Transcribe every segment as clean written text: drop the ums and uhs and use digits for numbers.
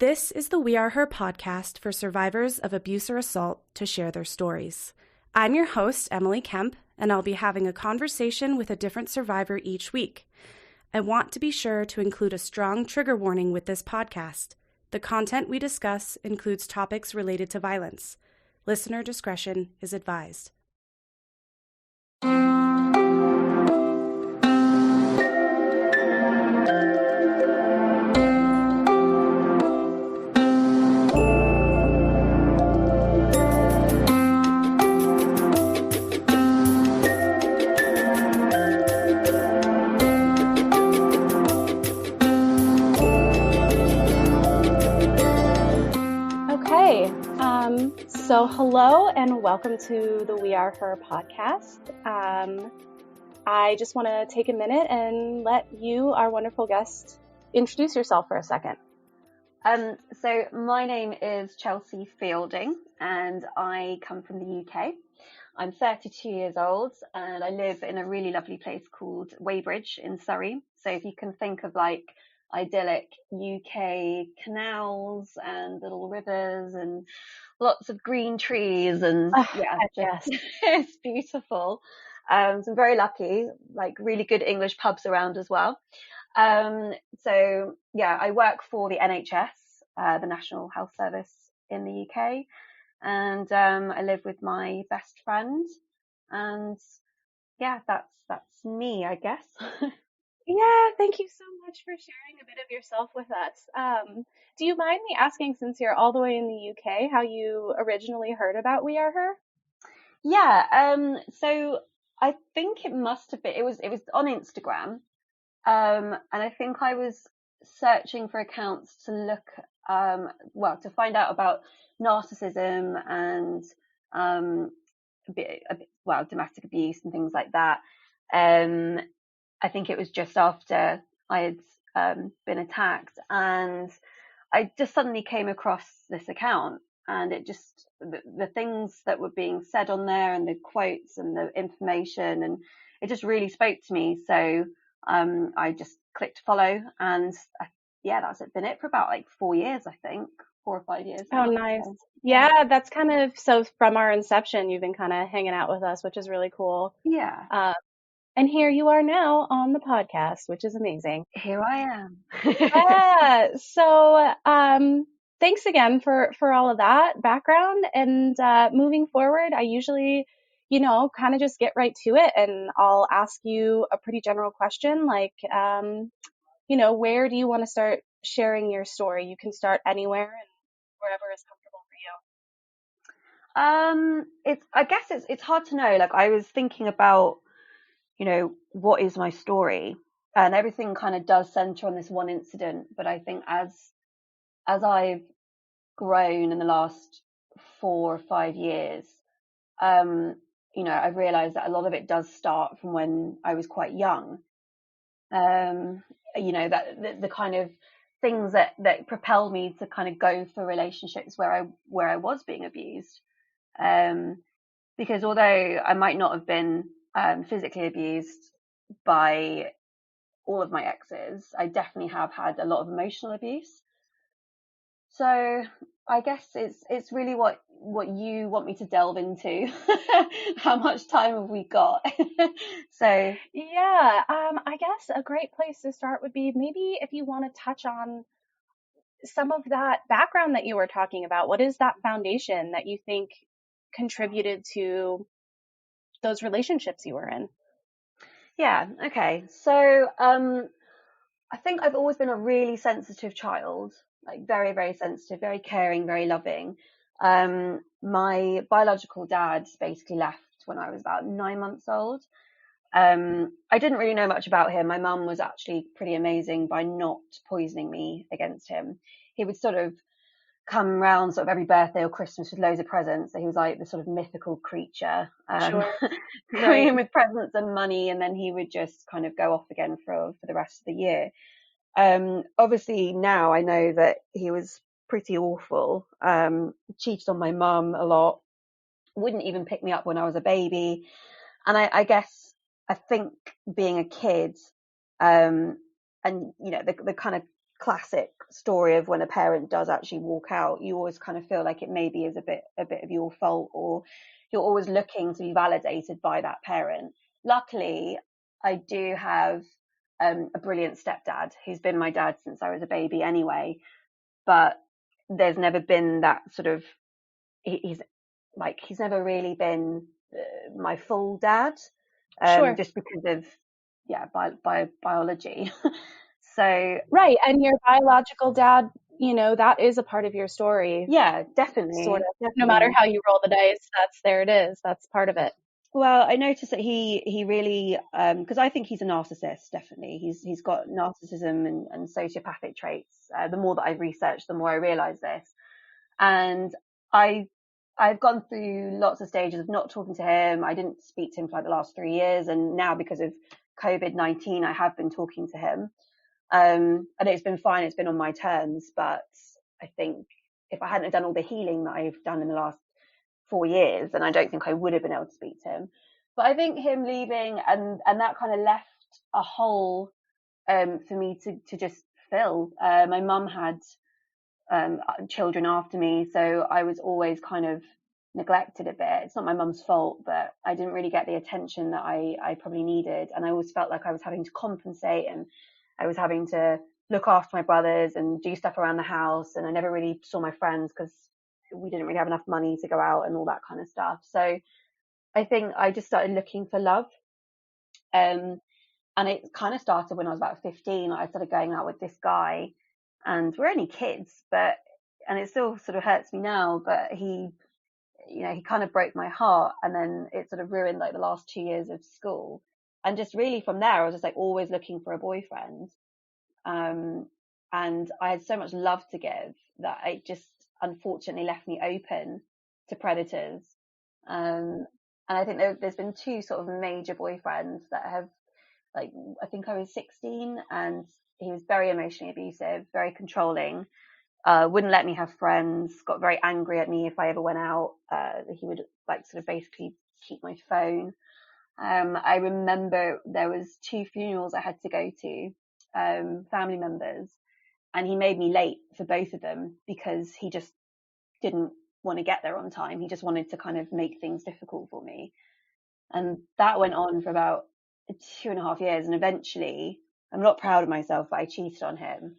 This is the We Are Her podcast for survivors of abuse or assault to share their stories. I'm your host, Emily Kemp, and I'll be having a conversation with a different survivor each week. I want to be sure to include a strong trigger warning with this podcast. The content we discuss includes topics related to violence. Listener discretion is advised. So hello and welcome to the We Are Her podcast. I just want to take a minute and let you, our wonderful guest, introduce yourself for a second. So my name is Chelsey Fielding and I come from the UK. I'm 32 years old and I live in a really lovely place called Weybridge in Surrey. So if you can think of like idyllic UK canals and little rivers and lots of green trees and it's beautiful. So I'm very lucky, like really good English pubs around as well. So yeah, I work for the NHS, the National Health Service in the UK, and I live with my best friend, and yeah, that's me, I guess. Yeah, thank you so much for sharing a bit of yourself with us. Do you mind me asking, since you're all the way in the UK, how you originally heard about We Are Her? Yeah, so I think it must have been, it was on Instagram, and I think I was searching for accounts to look, to find out about narcissism and, domestic abuse and things like that. I think it was just after I had been attacked, and I just suddenly came across this account, and it just, the things that were being said on there and the quotes and the information, and it just really spoke to me. So I just clicked follow, and that's been it for about like 4 years, I think, 4 or 5 years. Oh, nice. Yeah, that's kind of, so from our inception, you've been kind of hanging out with us, which is really cool. Yeah. And here you are now on the podcast, which is amazing. Here I am. Yeah. So, thanks again for all of that background. And moving forward, I usually, kind of just get right to it, and I'll ask you a pretty general question, like, where do you want to start sharing your story? You can start anywhere and wherever is comfortable for you. I guess it's hard to know. Like, I was thinking about, what is my story? And everything kind of does center on this one incident. But I think as I've grown in the last 4 or 5 years, I've realized that a lot of it does start from when I was quite young. That the kind of things that propelled me to kind of go for relationships where I was being abused. Because although I might not have been physically abused by all of my exes, I definitely have had a lot of emotional abuse. So I guess it's really what you want me to delve into. How much time have we got? So yeah, I guess a great place to start would be maybe if you want to touch on some of that background that you were talking about. What is that foundation that you think contributed to those relationships you were in? Yeah, okay. So I think I've always been a really sensitive child, like very, very sensitive, very caring, very loving. My biological dad basically left when I was about 9 months old. I didn't really know much about him. My mum was actually pretty amazing by not poisoning me against him. He would sort of come round sort of every birthday or Christmas with loads of presents. So he was like the sort of mythical creature, coming in with presents and money, and then he would just kind of go off again for the rest of the year. Obviously now I know that he was pretty awful, cheated on my mum a lot, wouldn't even pick me up when I was a baby. And I think being a kid, and the kind of classic story of when a parent does actually walk out, you always kind of feel like it maybe is a bit of your fault, or you're always looking to be validated by that parent. Luckily, I do have a brilliant stepdad who's been my dad since I was a baby anyway, but there's never been that sort of, he's never really been my full dad, Sure. just because of biology. So Right. And your biological dad, that is a part of your story, yeah, sort definitely, of. No matter definitely. how you roll the dice, there it is. That's part of it. Well, I noticed that he really, because I think he's a narcissist. Definitely, he's got narcissism and sociopathic traits. The more that I've researched, the more I realise this. And I've gone through lots of stages of not talking to him. I didn't speak to him for like the last 3 years, and now because of COVID-19, I have been talking to him. And it's been fine. It's been on my terms, but I think if I hadn't done all the healing that I've done in the last 4 years, then I don't think I would have been able to speak to him. But I think him leaving and that kind of left a hole for me to just fill. My mum had children after me, so I was always kind of neglected a bit. It's not my mum's fault, but I didn't really get the attention that I probably needed, and I always felt like I was having to compensate, and I was having to look after my brothers and do stuff around the house, and I never really saw my friends because we didn't really have enough money to go out and all that kind of stuff. So I think I just started looking for love. And it kind of started when I was about 15. I started going out with this guy, and we're only kids, and it still sort of hurts me now, but he kind of broke my heart, and then it sort of ruined like the last 2 years of school. And just really from there, I was just like always looking for a boyfriend. And I had so much love to give that it just unfortunately left me open to predators. And I think there's been two sort of major boyfriends that have, like, I think I was 16, and he was very emotionally abusive, very controlling, wouldn't let me have friends, got very angry at me if I ever went out. He would like sort of basically keep my phone. I remember there was 2 funerals I had to go to, family members, and he made me late for both of them because he just didn't want to get there on time. He just wanted to kind of make things difficult for me. And that went on for about 2.5 years. And eventually, I'm not proud of myself, but I cheated on him.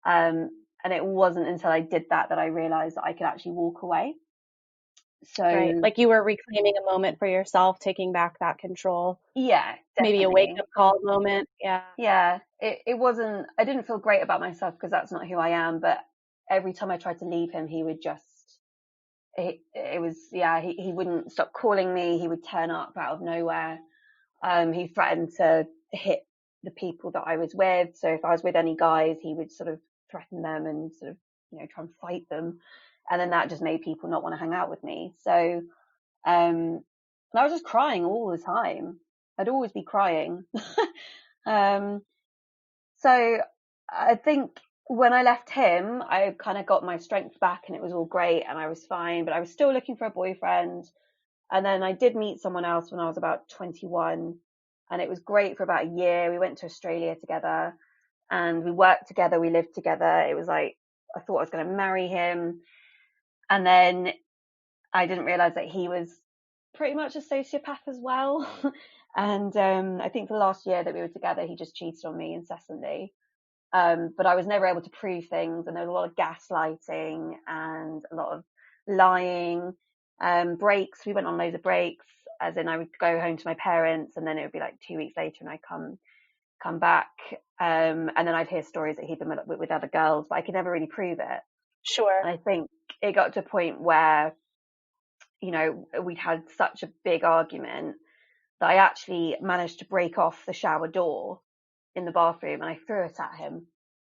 And it wasn't until I did that I realized that I could actually walk away. So Right. Like you were reclaiming a moment for yourself, taking back that control. yeah, Maybe a definitely. wake-up call moment. Yeah. Yeah, it wasn't, I didn't feel great about myself because that's not who I am. But every time I tried to leave him, he would just, it was, yeah, he wouldn't stop calling me. He would turn up out of nowhere. He threatened to hit the people that I was with. So if I was with any guys, he would sort of threaten them and sort of, try and fight them. And then that just made people not want to hang out with me. So, and I was just crying all the time. I'd always be crying. um, so I think when I left him, I kind of got my strength back and it was all great and I was fine, but I was still looking for a boyfriend. And then I did meet someone else when I was about 21, and it was great for about a year. We went to Australia together and we worked together. We lived together. It was like, I thought I was going to marry him. And then I didn't realize that he was pretty much a sociopath as well. And I think for the last year that we were together, he just cheated on me incessantly. But I was never able to prove things, and there was a lot of gaslighting and a lot of lying. Breaks, we went on loads of breaks, as in I would go home to my parents, and then it would be like 2 weeks later, and I come back, and then I'd hear stories that he'd been with other girls, but I could never really prove it. Sure. And I think it got to a point where, we'd had such a big argument that I actually managed to break off the shower door in the bathroom and I threw it at him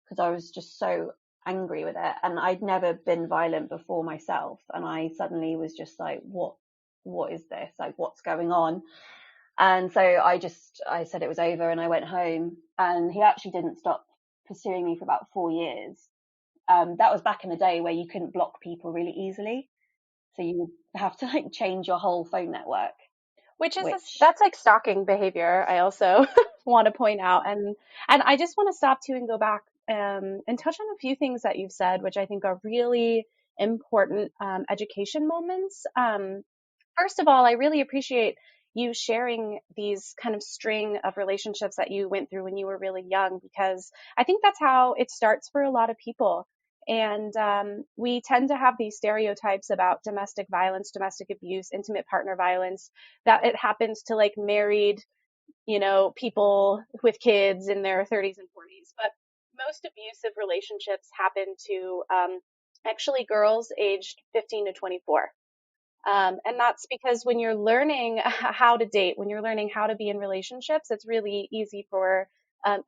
because I was just so angry with it. And I'd never been violent before myself. And I suddenly was just like, what is this? Like, what's going on? And so I said it was over and I went home, and he actually didn't stop pursuing me for about 4 years. That was back in the day where you couldn't block people really easily. So you would have to like change your whole phone network. That's like stalking behavior. I also want to point out, and I just want to stop too and go back and touch on a few things that you've said, which I think are really important education moments. First of all, I really appreciate you sharing these kind of string of relationships that you went through when you were really young, because I think that's how it starts for a lot of people. And we tend to have these stereotypes about domestic violence, domestic abuse, intimate partner violence, that it happens to like married, people with kids in their 30s and 40s. But most abusive relationships happen to actually girls aged 15 to 24. And that's because when you're learning how to date, when you're learning how to be in relationships, it's really easy for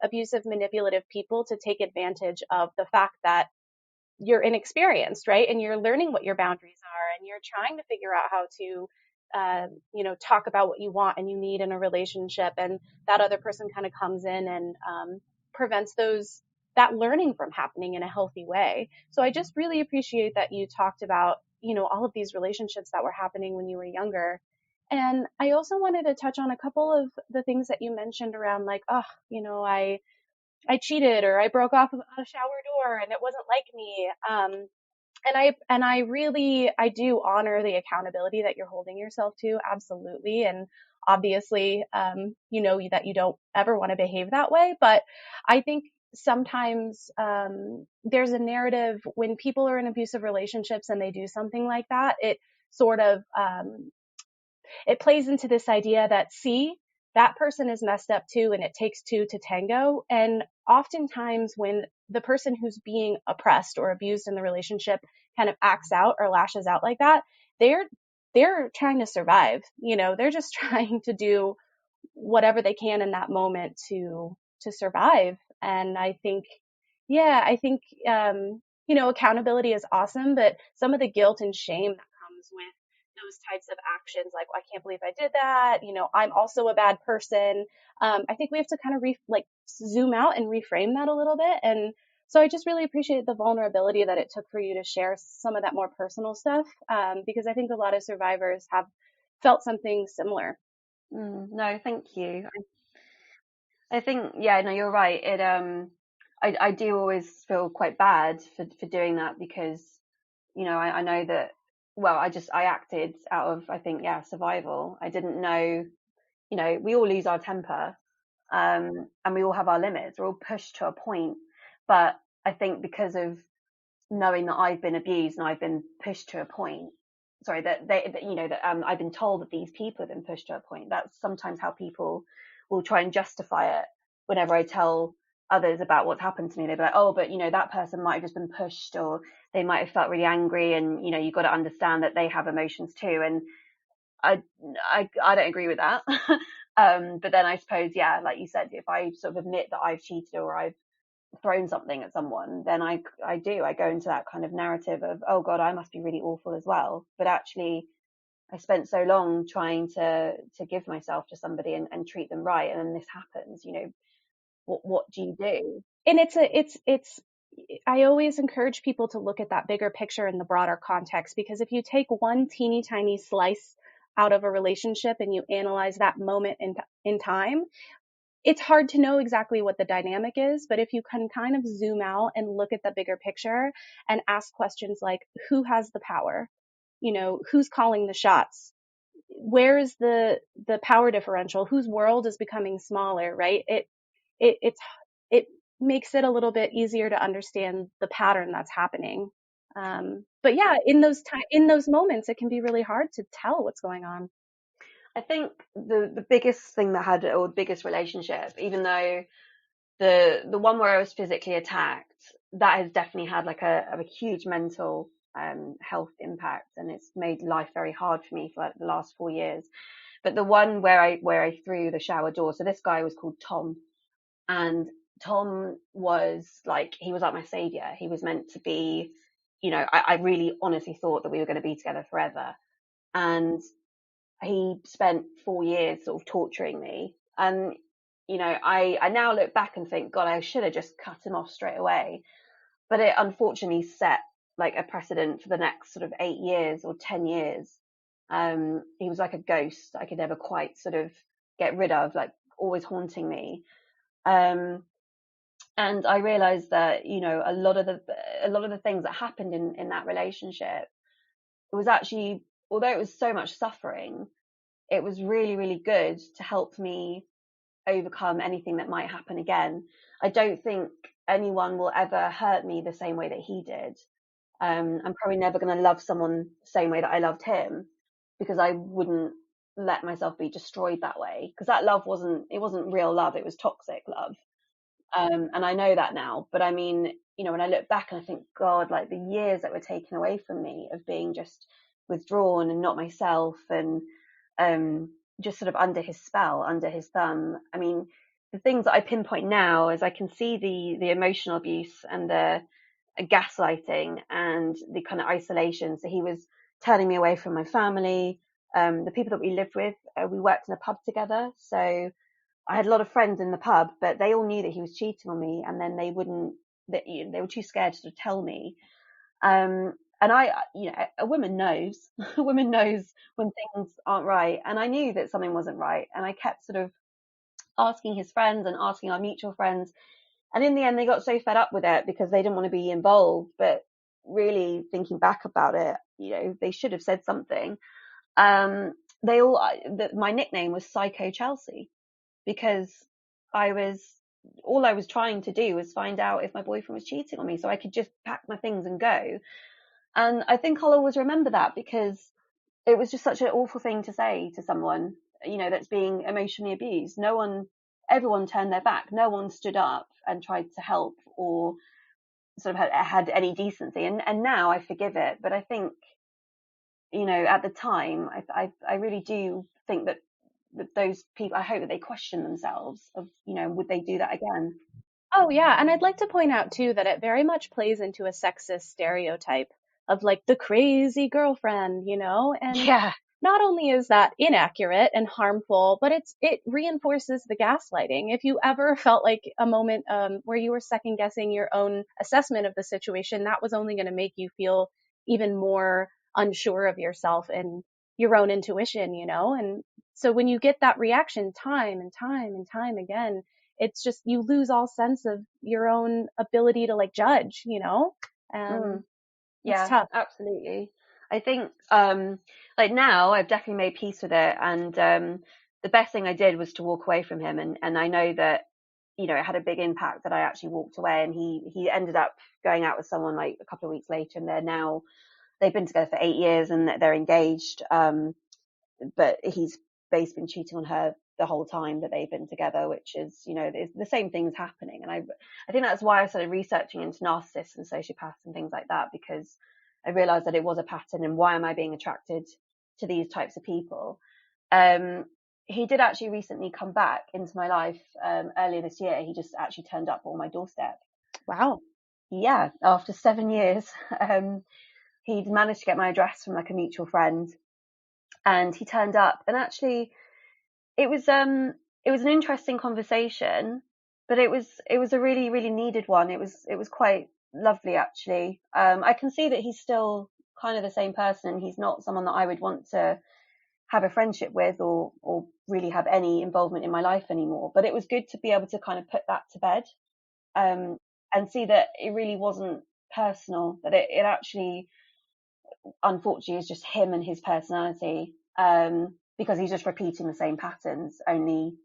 abusive, manipulative people to take advantage of the fact that you're inexperienced, right? And you're learning what your boundaries are, and you're trying to figure out how to, talk about what you want and you need in a relationship. And that other person kind of comes in and prevents that learning from happening in a healthy way. So I just really appreciate that you talked about, all of these relationships that were happening when you were younger. And I also wanted to touch on a couple of the things that you mentioned around like, I cheated, or I broke off a shower door and it wasn't like me. And I do honor the accountability that you're holding yourself to. Absolutely. And obviously, that you don't ever want to behave that way. But I think sometimes, there's a narrative when people are in abusive relationships and they do something like that, it sort of, it plays into this idea that, see, that person is messed up too, and it takes two to tango. And oftentimes when the person who's being oppressed or abused in the relationship kind of acts out or lashes out like that, they're trying to survive. They're just trying to do whatever they can in that moment to survive. And accountability is awesome, but some of the guilt and shame that comes with those types of actions, like, I can't believe I did that, I'm also a bad person. I think we have to kind of zoom out and reframe that a little bit. And so I just really appreciate the vulnerability that it took for you to share some of that more personal stuff, because I think a lot of survivors have felt something similar. No, thank you. I think, yeah, no, you're right. I do always feel quite bad for doing that because, I know that, well, I acted out of, I think, yeah, survival. I didn't know, we all lose our temper, and we all have our limits. We're all pushed to a point. But I think because of knowing that I've been abused and I've been pushed to a point, sorry, I've been told that these people have been pushed to a point. That's sometimes how people will try and justify it whenever I tell others about what's happened to me. They'll be like, oh, but that person might have just been pushed, or they might have felt really angry, and you've got to understand that they have emotions too. And I don't agree with that. But then I suppose, yeah, like you said, if I sort of admit that I've cheated or I've thrown something at someone, then I go into that kind of narrative of, oh God, I must be really awful as well. But actually, I spent so long trying to give myself to somebody and treat them right, and then this happens. What do you do? And it's I always encourage people to look at that bigger picture in the broader context, because if you take one teeny tiny slice out of a relationship and you analyze that moment in time, it's hard to know exactly what the dynamic is. But if you can kind of zoom out and look at the bigger picture and ask questions like, who has the power? Who's calling the shots? Where is the power differential? Whose world is becoming smaller, right? It makes it a little bit easier to understand the pattern that's happening. But yeah, in those moments, it can be really hard to tell what's going on. I think the biggest thing that had, or the biggest relationship, even though the one where I was physically attacked, that has definitely had like a huge mental health impact, and it's made life very hard for me for like the last 4 years. But the one where I threw the shower door, so this guy was called Tom, and Tom was like, he was like my savior. He was meant to be, I really honestly thought that we were going to be together forever. And he spent 4 years sort of torturing me. And, I now look back and think, God, I should have just cut him off straight away. But it unfortunately set like a precedent for the next sort of 8 years or 10 years. He was like a ghost I could never quite sort of get rid of, like always haunting me. Um, And I realized that, you know, a lot of the things that happened in that relationship, it was actually, although it was so much suffering, it was really, really good to help me overcome anything that might happen again. I don't think anyone will ever hurt me the same way that he did. I'm probably never going to love someone the same way that I loved him, because I wouldn't let myself be destroyed that way. Because that love wasn't real love. It was toxic love. And I know that now. But I mean, you know, when I look back and I think, God, like the years that were taken away from me of being just withdrawn and not myself, and just sort of under his spell, under his thumb. I mean, the things that I pinpoint now is I can see the emotional abuse and the gaslighting and the kind of isolation. So he was turning me away from my family, the people that we lived with. We worked in a pub together, so I had a lot of friends in the pub, but they all knew that he was cheating on me, and then they wouldn't. They were too scared to sort of tell me. And I, you know, a woman knows. A woman knows when things aren't right, and I knew that something wasn't right, and I kept sort of asking his friends and asking our mutual friends, and in the end, they got so fed up with it because they didn't want to be involved. But really, thinking back about it, you know, they should have said something. They all, my nickname was Psycho Chelsey, because all I was trying to do was find out if my boyfriend was cheating on me so I could just pack my things and go. And I think I'll always remember that, because it was just such an awful thing to say to someone, you know, that's being emotionally abused. Everyone turned their back. No one stood up and tried to help, or sort of had any decency. And now I forgive it. But I think, you know, at the time, I really do think that those people, I hope that they question themselves of, you know, would they do that again? Oh, yeah. And I'd like to point out, too, that it very much plays into a sexist stereotype of like the crazy girlfriend, and Yeah. not only is that inaccurate and harmful, but it reinforces the gaslighting. If you ever felt like a moment where you were second guessing your own assessment of the situation, that was only going to make you feel even more unsure of yourself and your own intuition, And so when you get that reaction time and time and time again, it's just you lose all sense of your own ability to like judge. Mm. It's Yeah, tough. absolutely. I think like now I've definitely made peace with it, and the best thing I did was to walk away from him, and I know that, you know, it had a big impact that I actually walked away, and he ended up going out with someone like a couple of weeks later, and they've been together for 8 years, and they're engaged. But he's basically been cheating on her the whole time that they've been together, which is, you know, the same things happening. And I think that's why I started researching into narcissists and sociopaths and things like that, because I realized that it was a pattern, and why am I being attracted to these types of people? Um, he did actually recently come back into my life earlier this year. He just actually turned up on my doorstep. Wow. Yeah, after 7 years. He'd managed to get my address from like a mutual friend, and he turned up, and actually it was an interesting conversation, but it was a really, really needed one. It was quite lovely, actually. I can see that he's still kind of the same person. He's not someone that I would want to have a friendship with, or really have any involvement in my life anymore. But it was good to be able to kind of put that to bed, um, and see that it really wasn't personal, that it actually, unfortunately, is just him and his personality, because he's just repeating the same patterns, only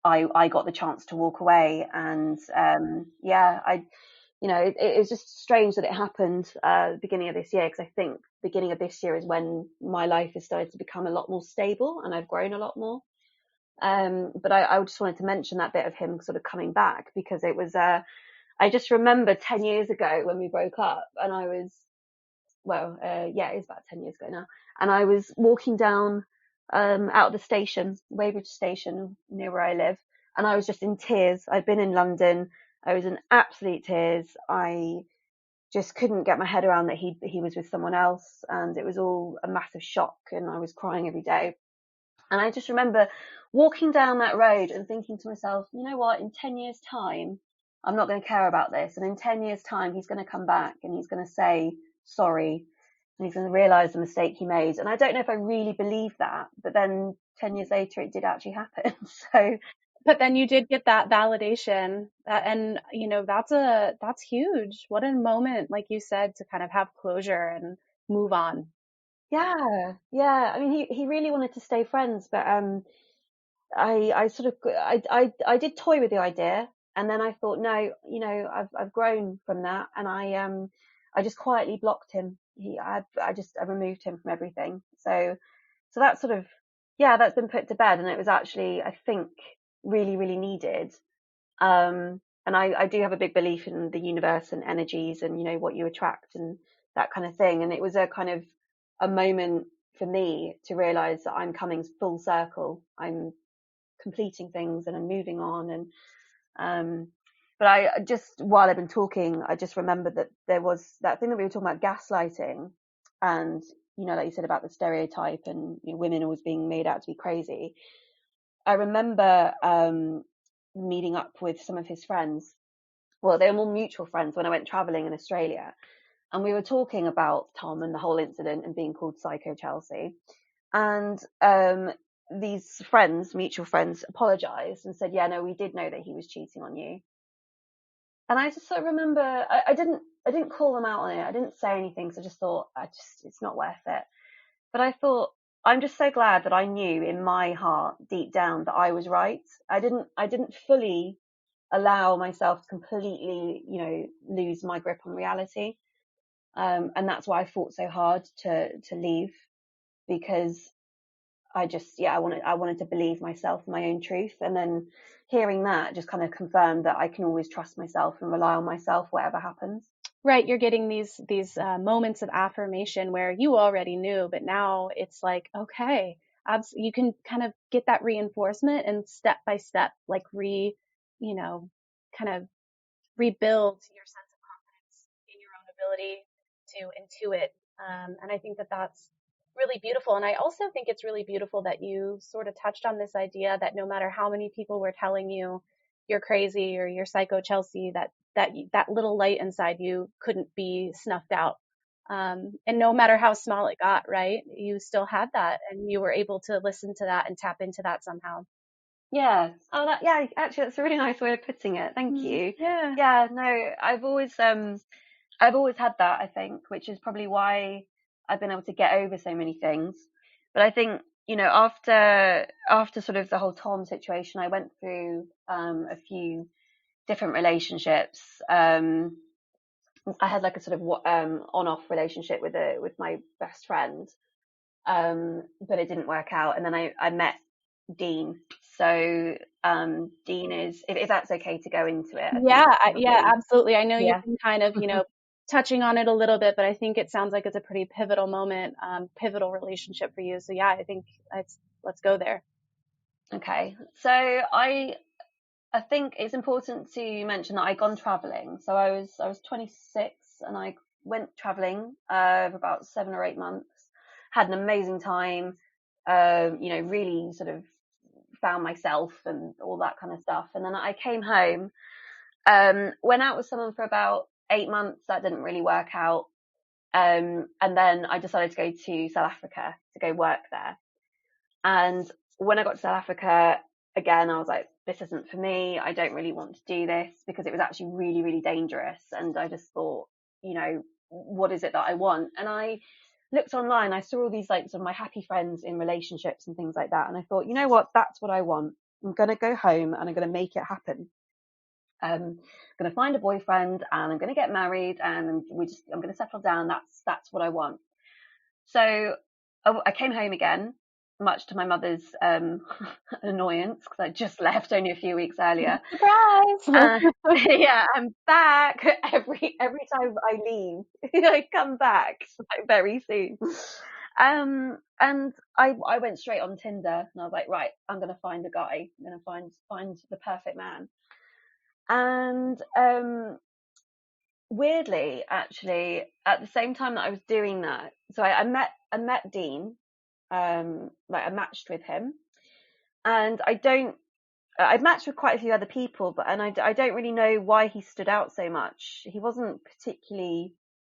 I got the chance to walk away. And yeah, it was just strange that it happened at the beginning of this year, because I think beginning of this year is when my life has started to become a lot more stable, and I've grown a lot more. But I just wanted to mention that bit of him sort of coming back, because it was I just remember 10 years ago when we broke up, and I was, well, yeah, it is about 10 years ago now. And I was walking down out of the station, Weybridge Station, near where I live, and I was just in tears. I'd been in London. I was in absolute tears. I just couldn't get my head around that he was with someone else, and it was all a massive shock, and I was crying every day. And I just remember walking down that road and thinking to myself, you know what, in 10 years' time, I'm not going to care about this. And in 10 years' time, he's going to come back and he's going to say sorry, and he's going to realize the mistake he made. And I don't know if I really believe that, but then 10 years later, it did actually happen. So But then you did get that validation and that's huge. What a moment, like you said, to kind of have closure and move on. Yeah. I mean, he really wanted to stay friends, but I sort of I did toy with the idea, and then I thought, no, I've grown from that, and I just quietly blocked him. I removed him from everything. So that's sort of, yeah, that's been put to bed, and it was actually, I think, really really needed. And I do have a big belief in the universe and energies, and what you attract and that kind of thing. And it was a kind of a moment for me to realize that I'm coming full circle. I'm completing things and I'm moving on. And but I just, while I've been talking, I just remembered that there was that thing that we were talking about, gaslighting, and like you said about the stereotype and women always being made out to be crazy. I remember meeting up with some of his friends. Well, they were more mutual friends when I went traveling in Australia, and we were talking about Tom and the whole incident and being called Psycho Chelsey. And these friends, mutual friends, apologized and said, yeah, no, we did know that he was cheating on you. And I just sort of remember, I didn't call them out on it. I didn't say anything. So I just thought, it's not worth it. But I thought, I'm just so glad that I knew in my heart, deep down, that I was right. I didn't fully allow myself to completely, lose my grip on reality. And that's why I fought so hard to leave, because I wanted to believe myself, my own truth. And then hearing that just kind of confirmed that I can always trust myself and rely on myself, whatever happens. Right, you're getting these moments of affirmation where you already knew, but now it's like, okay, you can kind of get that reinforcement and step by step, like kind of rebuild your sense of confidence in your own ability to intuit. And I think that that's really beautiful. And I also think it's really beautiful that you sort of touched on this idea that no matter how many people were telling you you're crazy or you're psycho Chelsey, that little light inside you couldn't be snuffed out. And no matter how small it got, right, you still had that, and you were able to listen to that and tap into that somehow. Yeah. Oh, yeah. Actually, that's a really nice way of putting it. Thank you. Yeah. Yeah. No, I've always had that, I think, which is probably why I've been able to get over so many things. But I think, after sort of the whole Tom situation, I went through a few different relationships. I had like a sort of on-off relationship with my best friend, but it didn't work out. And then I met Dean. So Dean is, if that's okay to go into it, I think Yeah, yeah, probably. absolutely. I know you've Yeah. been kind of, touching on it a little bit, but I think it sounds like it's a pretty pivotal moment, pivotal relationship for you. So yeah, I think let's go there. Okay. So I think it's important to mention that I'd gone traveling. So I was 26 and I went traveling for about 7 or 8 months. Had an amazing time. Really sort of found myself and all that kind of stuff. And then I came home. Went out with someone for about 8 months. That didn't really work out. And then I decided to go to South Africa to go work there. And when I got to South Africa, again, I was like, this isn't for me. I don't really want to do this, because it was actually really, really dangerous. And I just thought, what is it that I want? And I looked online, I saw all these like sort of my happy friends in relationships and things like that. And I thought, you know what, that's what I want. I'm going to go home and I'm going to make it happen. I'm going to find a boyfriend and I'm going to get married and I'm going to settle down. That's what I want. So I came home again, much to my mother's annoyance, because I just left only a few weeks earlier. Surprise! Yeah, I'm back. Every time I leave, I come back like very soon. And I went straight on Tinder and I was like, right, I'm gonna find a guy. I'm gonna find the perfect man. And weirdly, actually, at the same time that I was doing that, so I met Dean, like I matched with him, and I'd matched with quite a few other people, but I don't really know why he stood out so much. He wasn't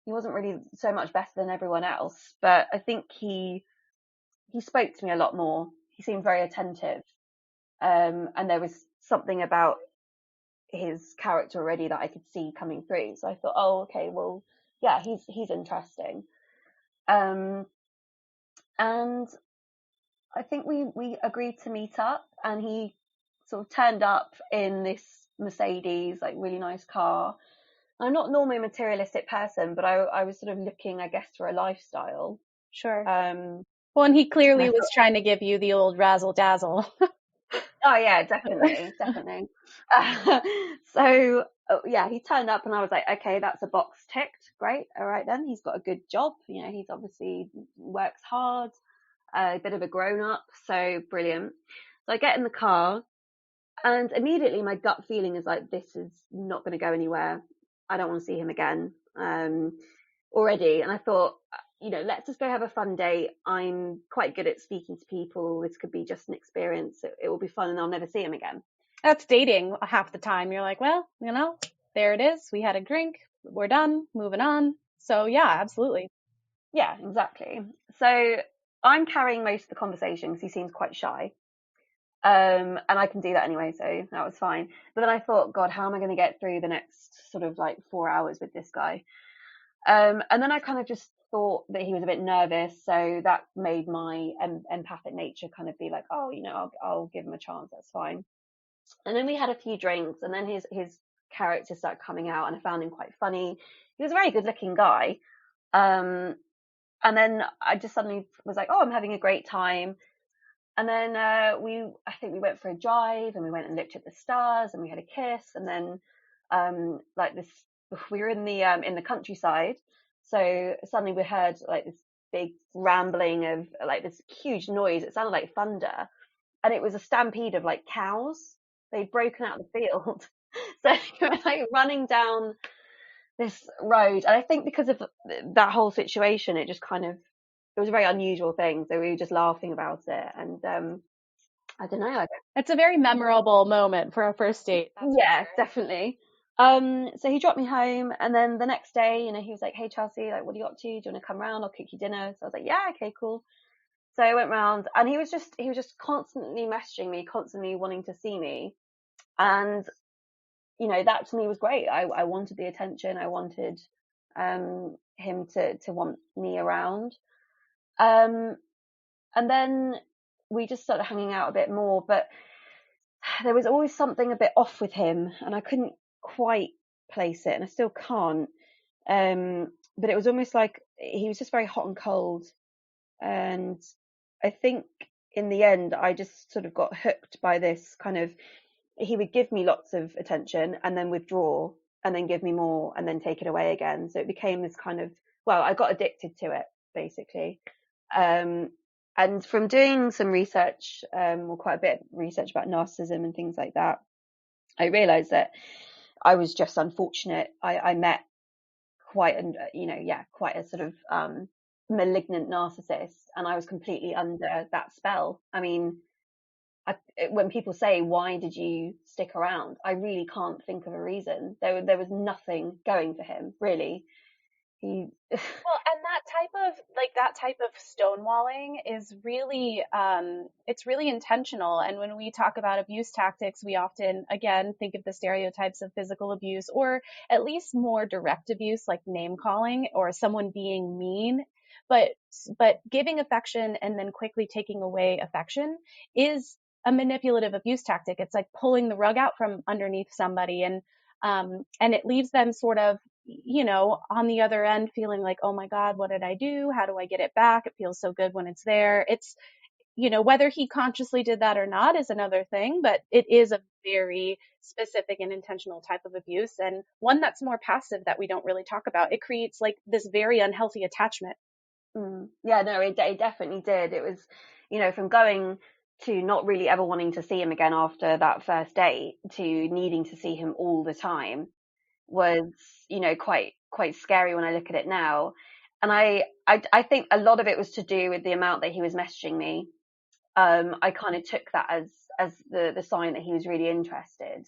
really so much better than everyone else, but I think he spoke to me a lot more. He seemed very attentive. And there was something about his character already that I could see coming through. So I thought, oh, okay, well, yeah, he's interesting. And I think we agreed to meet up, and he sort of turned up in this Mercedes, like really nice car. I'm not normally a materialistic person, but I was sort of looking, I guess, for a lifestyle. Sure. Um, Well, and he and I clearly was thought, trying to give you the old razzle dazzle. oh yeah, definitely, definitely. So yeah, he turned up, and I was like, okay, that's a box ticked. Great, all right then. He's got a good job. You know, he's obviously works hard, a bit of a grown up, so brilliant. So I get in the car, and immediately my gut feeling is like, this is not going to go anywhere. I don't want to see him again already. And I thought, you know, let's just go have a fun date. I'm quite good at speaking to people. This could be just an experience. It will be fun, and I'll never see him again. That's dating half the time. You're like, well, you know, there it is. We had a drink. We're done. Moving on. So yeah, absolutely. Yeah, exactly. So I'm carrying most of the conversation because he seems quite shy. And I can do that anyway, so that was fine. But then I thought, God, how am I going to get through the next sort of like 4 hours with this guy? And then I kind of just thought that he was a bit nervous, so that made my empathic nature kind of be like, oh, you know, I'll give him a chance. That's fine. And then we had a few drinks, and then his character started coming out, and I found him quite funny. He was a very good looking guy. Um, and then I just suddenly was like, oh, I'm having a great time. And then I think we went for a drive, and we went and looked at the stars, and we had a kiss. And then like this, we were in the countryside, so suddenly we heard like this big rambling of like this huge noise. It sounded like thunder, and it was a stampede of like cows. They'd broken out of the field, so we were like running down this road. And I think because of that whole situation, it just kind of, it was a very unusual thing. So we were just laughing about it, and I don't know. It's a very memorable moment for a first date. That's Yeah, for sure. definitely. So he dropped me home, and then the next day, you know, he was like, "Hey Chelsey, like, what are you up to? Do you want to come round? I'll cook you dinner." So I was like, "Yeah, okay, cool." So I went round, and he was just constantly messaging me, constantly wanting to see me, and you know, that to me was great. I wanted the attention. I wanted him to want me around. Um, and then we just started hanging out a bit more, but there was always something a bit off with him, and I couldn't quite place it, and I still can't. But it was almost like he was just very hot and cold, and I think in the end I just sort of got hooked by this kind of, he would give me lots of attention and then withdraw, and then give me more and then take it away again. So it became this kind of, well, I got addicted to it basically. And from doing some research, or quite a bit of research about narcissism and things like that, I realized that I was just unfortunate. I met quite quite a sort of malignant narcissist, and I was completely under that spell. I mean, when people say, why did you stick around, I really can't think of a reason. There was nothing going for him, really. He Well, and that type of stonewalling is really, it's really intentional. And when we talk about abuse tactics, we often, again, think of the stereotypes of physical abuse, or at least more direct abuse, like name calling or someone being mean. But giving affection and then quickly taking away affection is a manipulative abuse tactic. It's like pulling the rug out from underneath somebody, and it leaves them sort of, you know, on the other end feeling like, oh my God, what did I do? How do I get it back? It feels so good when it's there. It's, you know, whether he consciously did that or not is another thing, but it is a very specific and intentional type of abuse, and one that's more passive that we don't really talk about. It creates like this very unhealthy attachment. Yeah, no, it definitely did. It was, you know, from going to not really ever wanting to see him again after that first date to needing to see him all the time was, you know, quite scary when I look at it now. And I think a lot of it was to do with the amount that he was messaging me. I kind of took that as the sign that he was really interested,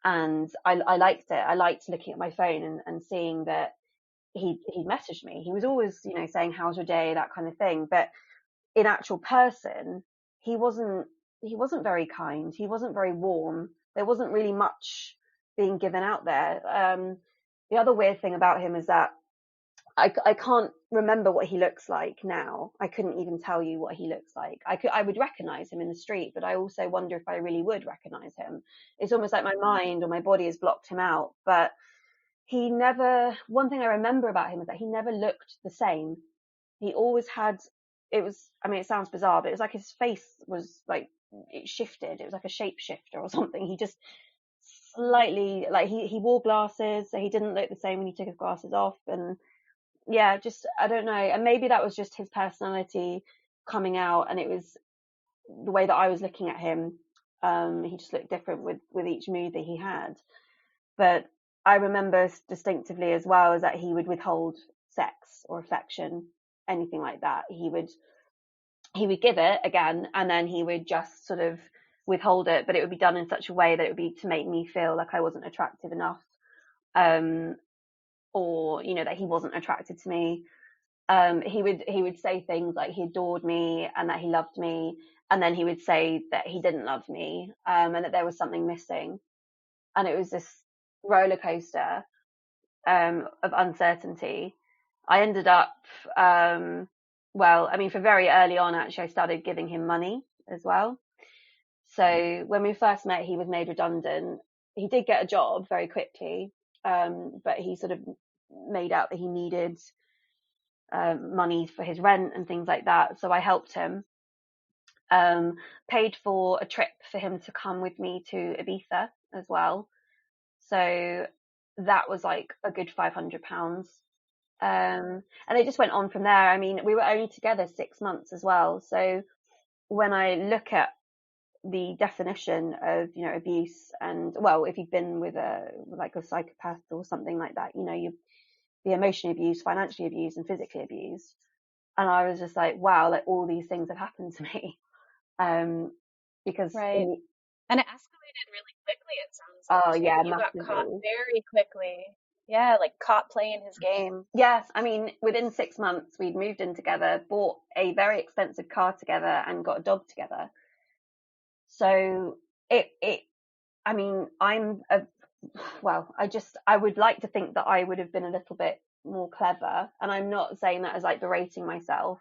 and I liked it. I liked looking at my phone and seeing that he messaged me. He was always, you know, saying how's your day, that kind of thing. But in actual person, he wasn't very kind. He wasn't very warm. There wasn't really much being given out there. The other weird thing about him is that I can't remember what he looks like now. I couldn't even tell you what he looks like. I would recognize him in the street, but I also wonder if I really would recognize him. It's almost like my mind or my body has blocked him out. But he never, one thing I remember about him is that he never looked the same. He always had, I mean, it sounds bizarre, but it was like his face was like, it shifted. It was like a shapeshifter or something. He just slightly, like he wore glasses, so he didn't look the same when he took his glasses off. And yeah, just, I don't know. And maybe that was just his personality coming out, and it was the way that I was looking at him. He just looked different with each mood that he had. But I remember distinctively as well is that he would withhold sex or affection, anything like that. He would give it again, and then he would just sort of withhold it, but it would be done in such a way that it would be to make me feel like I wasn't attractive enough, or that he wasn't attracted to me. He would say things like he adored me and that he loved me, and then he would say that he didn't love me, and that there was something missing. And it was this roller coaster of uncertainty. I ended up, for very early on, actually, I started giving him money as well. So when we first met, he was made redundant. He did get a job very quickly, but he sort of made out that he needed money for his rent and things like that. So I helped him, paid for a trip for him to come with me to Ibiza as well. So that was like a good £500. And it just went on from there. I mean, we were only together 6 months as well. So when I look at the definition of, abuse, and well, if you've been with a psychopath or something like that, you be emotionally abused, financially abused, and physically abused. And I was just like, wow, like all these things have happened to me. Because right. And it escalated really quickly, it sounds like. Oh yeah, you got caught very quickly. Yeah, like caught playing his game. Yes, I mean, within 6 months, we'd moved in together, bought a very expensive car together, and got a dog together. So I mean, I would like to think that I would have been a little bit more clever, and I'm not saying that as like berating myself,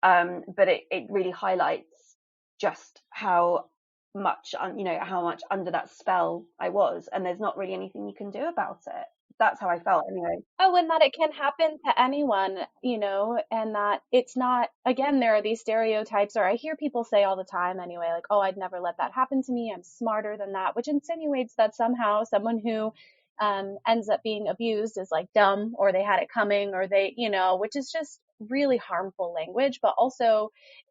but it really highlights just how much under that spell I was, and there's not really anything you can do about it. That's how I felt anyway. Oh, and that it can happen to anyone, and that it's not, again, there are these stereotypes, or I hear people say all the time anyway, like, oh, I'd never let that happen to me. I'm smarter than that, which insinuates that somehow someone who ends up being abused is like dumb, or they had it coming, or they, which is just really harmful language. But also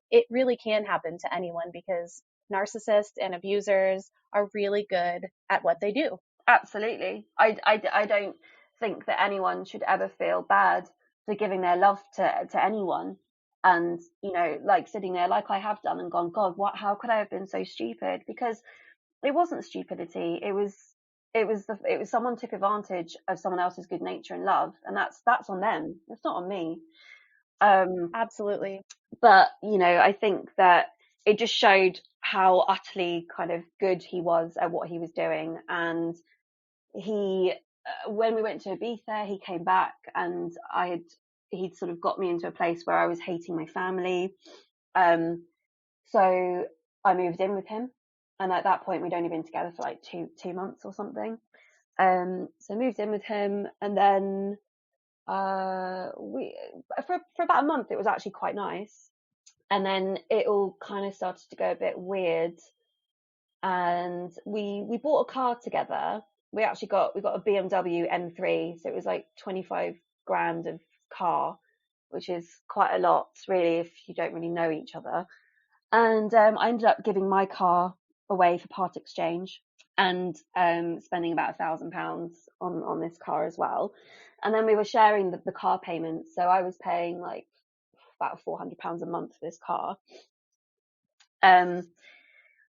it really can happen to anyone, because narcissists and abusers are really good at what they do. Absolutely. I don't think that anyone should ever feel bad for giving their love to anyone, and like sitting there like I have done and gone, God, how could I have been so stupid? Because it wasn't stupidity. It was someone took advantage of someone else's good nature and love, and that's on them. It's not on me. Absolutely. But I think that it just showed how utterly kind of good he was at what he was doing. And when we went to Ibiza, he came back, and he'd sort of got me into a place where I was hating my family. So I moved in with him, and at that point we'd only been together for like two months or something. So I moved in with him, and then we for about a month it was actually quite nice, and then it all kind of started to go a bit weird, and we bought a car together. We got a BMW M3, so it was like 25 grand of car, which is quite a lot really if you don't really know each other. And I ended up giving my car away for part exchange, and spending about £1,000 on this car as well. And then we were sharing the car payments, so I was paying like about £400 a month for this car.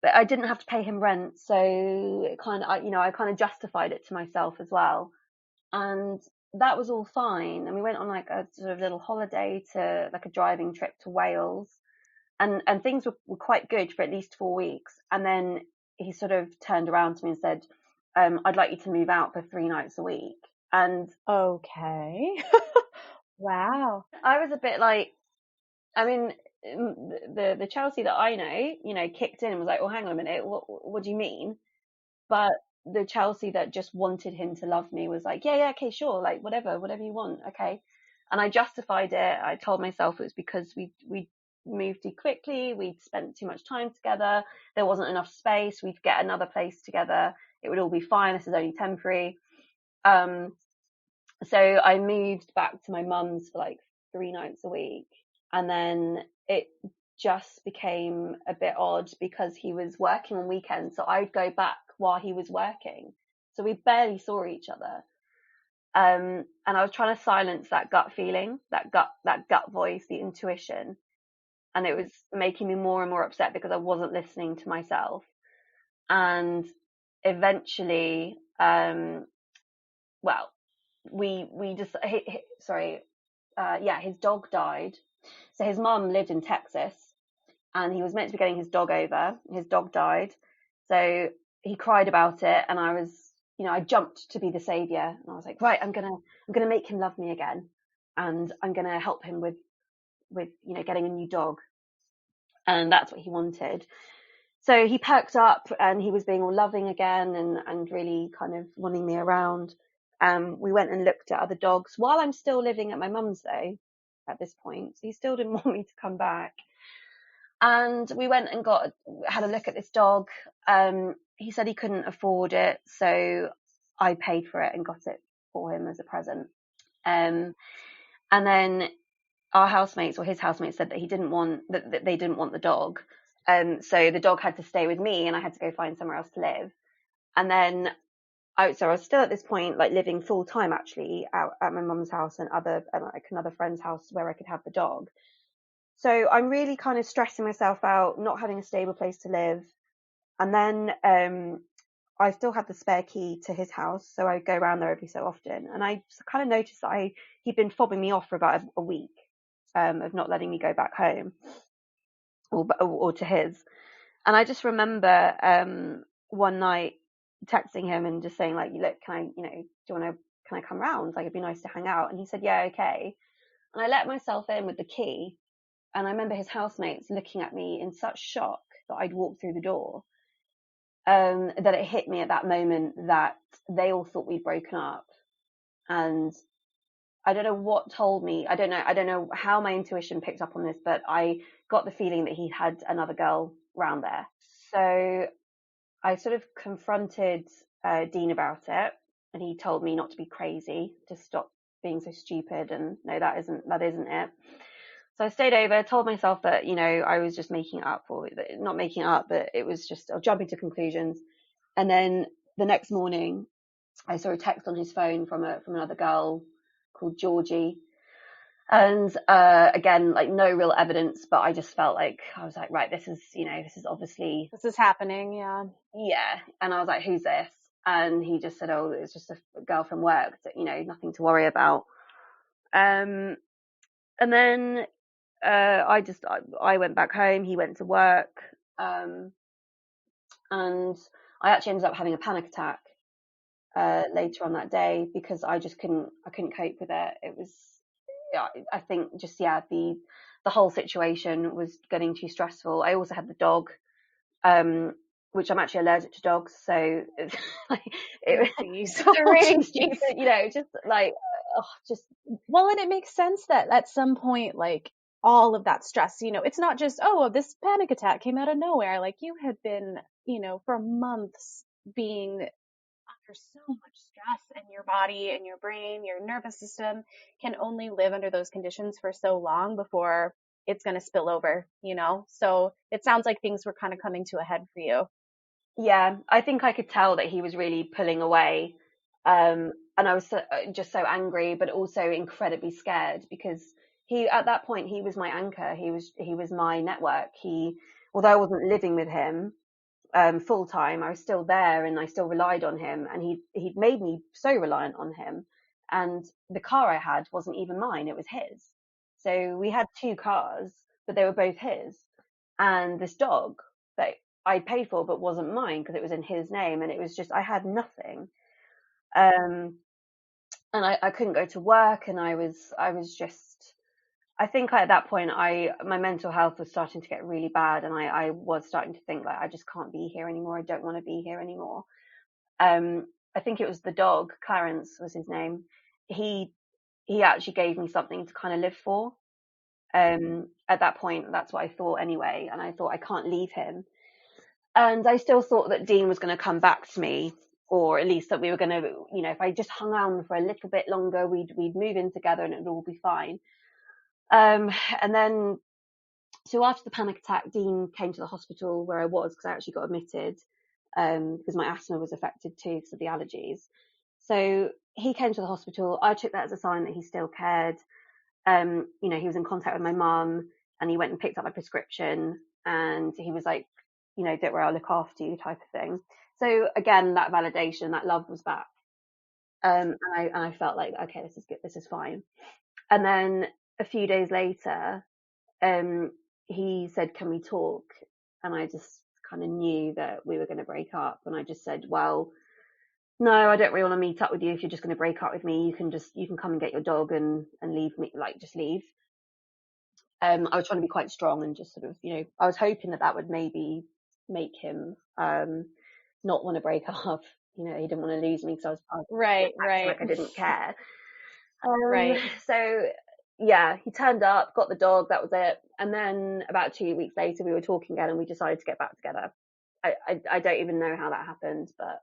But I didn't have to pay him rent, so it I kind of justified it to myself as well, and that was all fine. And we went on like a sort of little holiday to like a driving trip to Wales, and things were quite good for at least 4 weeks. And then he sort of turned around to me and said, I'd like you to move out for 3 nights a week. And Okay. Wow. I was a bit like, I mean, the Chelsey that I know, kicked in and was like, well, hang on a minute, what do you mean? But the Chelsey that just wanted him to love me was like, yeah, okay, sure, like whatever you want, okay. And I justified it. I told myself it was because we moved too quickly, we'd spent too much time together, there wasn't enough space, we'd get another place together, it would all be fine, this is only temporary. So I moved back to my mum's for like 3 nights a week, and then it just became a bit odd because he was working on weekends, so I'd go back while he was working, so we barely saw each other. And I was trying to silence that gut feeling, that gut voice, the intuition, and it was making me more and more upset because I wasn't listening to myself. And eventually, well, we just his dog died. So his mum lived in Texas, and he was meant to be getting his dog over. His dog died, so he cried about it, and I jumped to be the savior, and I was like, right, I'm gonna make him love me again, and I'm gonna help him with getting a new dog, and that's what he wanted. So he perked up, and he was being all loving again, and really kind of wanting me around. We went and looked at other dogs while I'm still living at my mum's, though, at this point. So he still didn't want me to come back. And we went and had a look at this dog. He said he couldn't afford it, so I paid for it and got it for him as a present. And then our housemates, or his housemates, said that they didn't want the dog. So the dog had to stay with me, and I had to go find somewhere else to live. And then I was still at this point like living full time actually out at my mum's house and another friend's house where I could have the dog. So I'm really kind of stressing myself out, not having a stable place to live. And then I still had the spare key to his house, so I go around there every so often. And I kind of noticed that he'd been fobbing me off for about a week of not letting me go back home or to his. And I just remember one night texting him and just saying like, look, can I come round? Like, it'd be nice to hang out. And he said, yeah, okay. And I let myself in with the key. And I remember his housemates looking at me in such shock that I'd walked through the door. That it hit me at that moment that they all thought we'd broken up. And I don't know what told me. I don't know how my intuition picked up on this, but I got the feeling that he had another girl round there. So I sort of confronted Dean about it, and he told me not to be crazy, to stop being so stupid, and no, that isn't it. So I stayed over, told myself that, I was just making it up, or not making it up, but it was just jumping to conclusions. And then the next morning, I saw a text on his phone from another girl called Georgie. And again, like no real evidence, but I just felt like, I was like, right, this is obviously... This is happening, yeah. Yeah. And I was like, who's this? And he just said, oh, it's just a girl from work, that, nothing to worry about. And then I went back home, he went to work, and I actually ended up having a panic attack later on that day because I couldn't cope with it. It was, I think just, the whole situation was getting too stressful. I also had the dog, which I'm actually allergic to dogs, so it's really stupid, just like, well, and it makes sense that at some point, like, all of that stress, it's not just, this panic attack came out of nowhere. Like, you had been, for months being under so much stress, and your body and your brain, your nervous system can only live under those conditions for so long before it's going to spill over, So it sounds like things were kind of coming to a head for you. Yeah, I think I could tell that he was really pulling away. And I was just so angry, but also incredibly scared because at that point, he was my anchor. He was my network. Although I wasn't living with him full time, I was still there and I still relied on him. And he'd made me so reliant on him. And the car I had wasn't even mine; it was his. So we had 2 cars, but they were both his. and this dog that I paid for but wasn't mine because it was in his name, and it was just, I had nothing. And I couldn't go to work, and I was just, I think at that point my mental health was starting to get really bad, and I was starting to think like, I just can't be here anymore. I don't want to be here anymore. I think it was the dog, Clarence was his name. He actually gave me something to kind of live for. At that point, that's what I thought anyway, and I thought, I can't leave him. And I still thought that Dean was going to come back to me, or at least that we were going to, if I just hung on for a little bit longer, we'd move in together and it would all be fine. And then, so after the panic attack, Dean came to the hospital where I was, because I actually got admitted, because my asthma was affected too because of the allergies. So he came to the hospital. I took that as a sign that he still cared. He was in contact with my mum, and he went and picked up my prescription, and he was like, don't worry, I'll look after you, type of thing. So again, that validation, that love was back. And I felt like, okay, this is good, this is fine. And then a few days later, he said, can we talk? And I just kind of knew that we were going to break up. And I just said, well, no, I don't really want to meet up with you. If you're just going to break up with me, you can come and get your dog and leave me, like, just leave. I was trying to be quite strong and just sort of, I was hoping that would maybe make him not want to break up. He didn't want to lose me because I was right. like I didn't care. Right. So yeah, he turned up, got the dog, that was it. And then about 2 weeks later, we were talking again, and we decided to get back together. I don't even know how that happened, but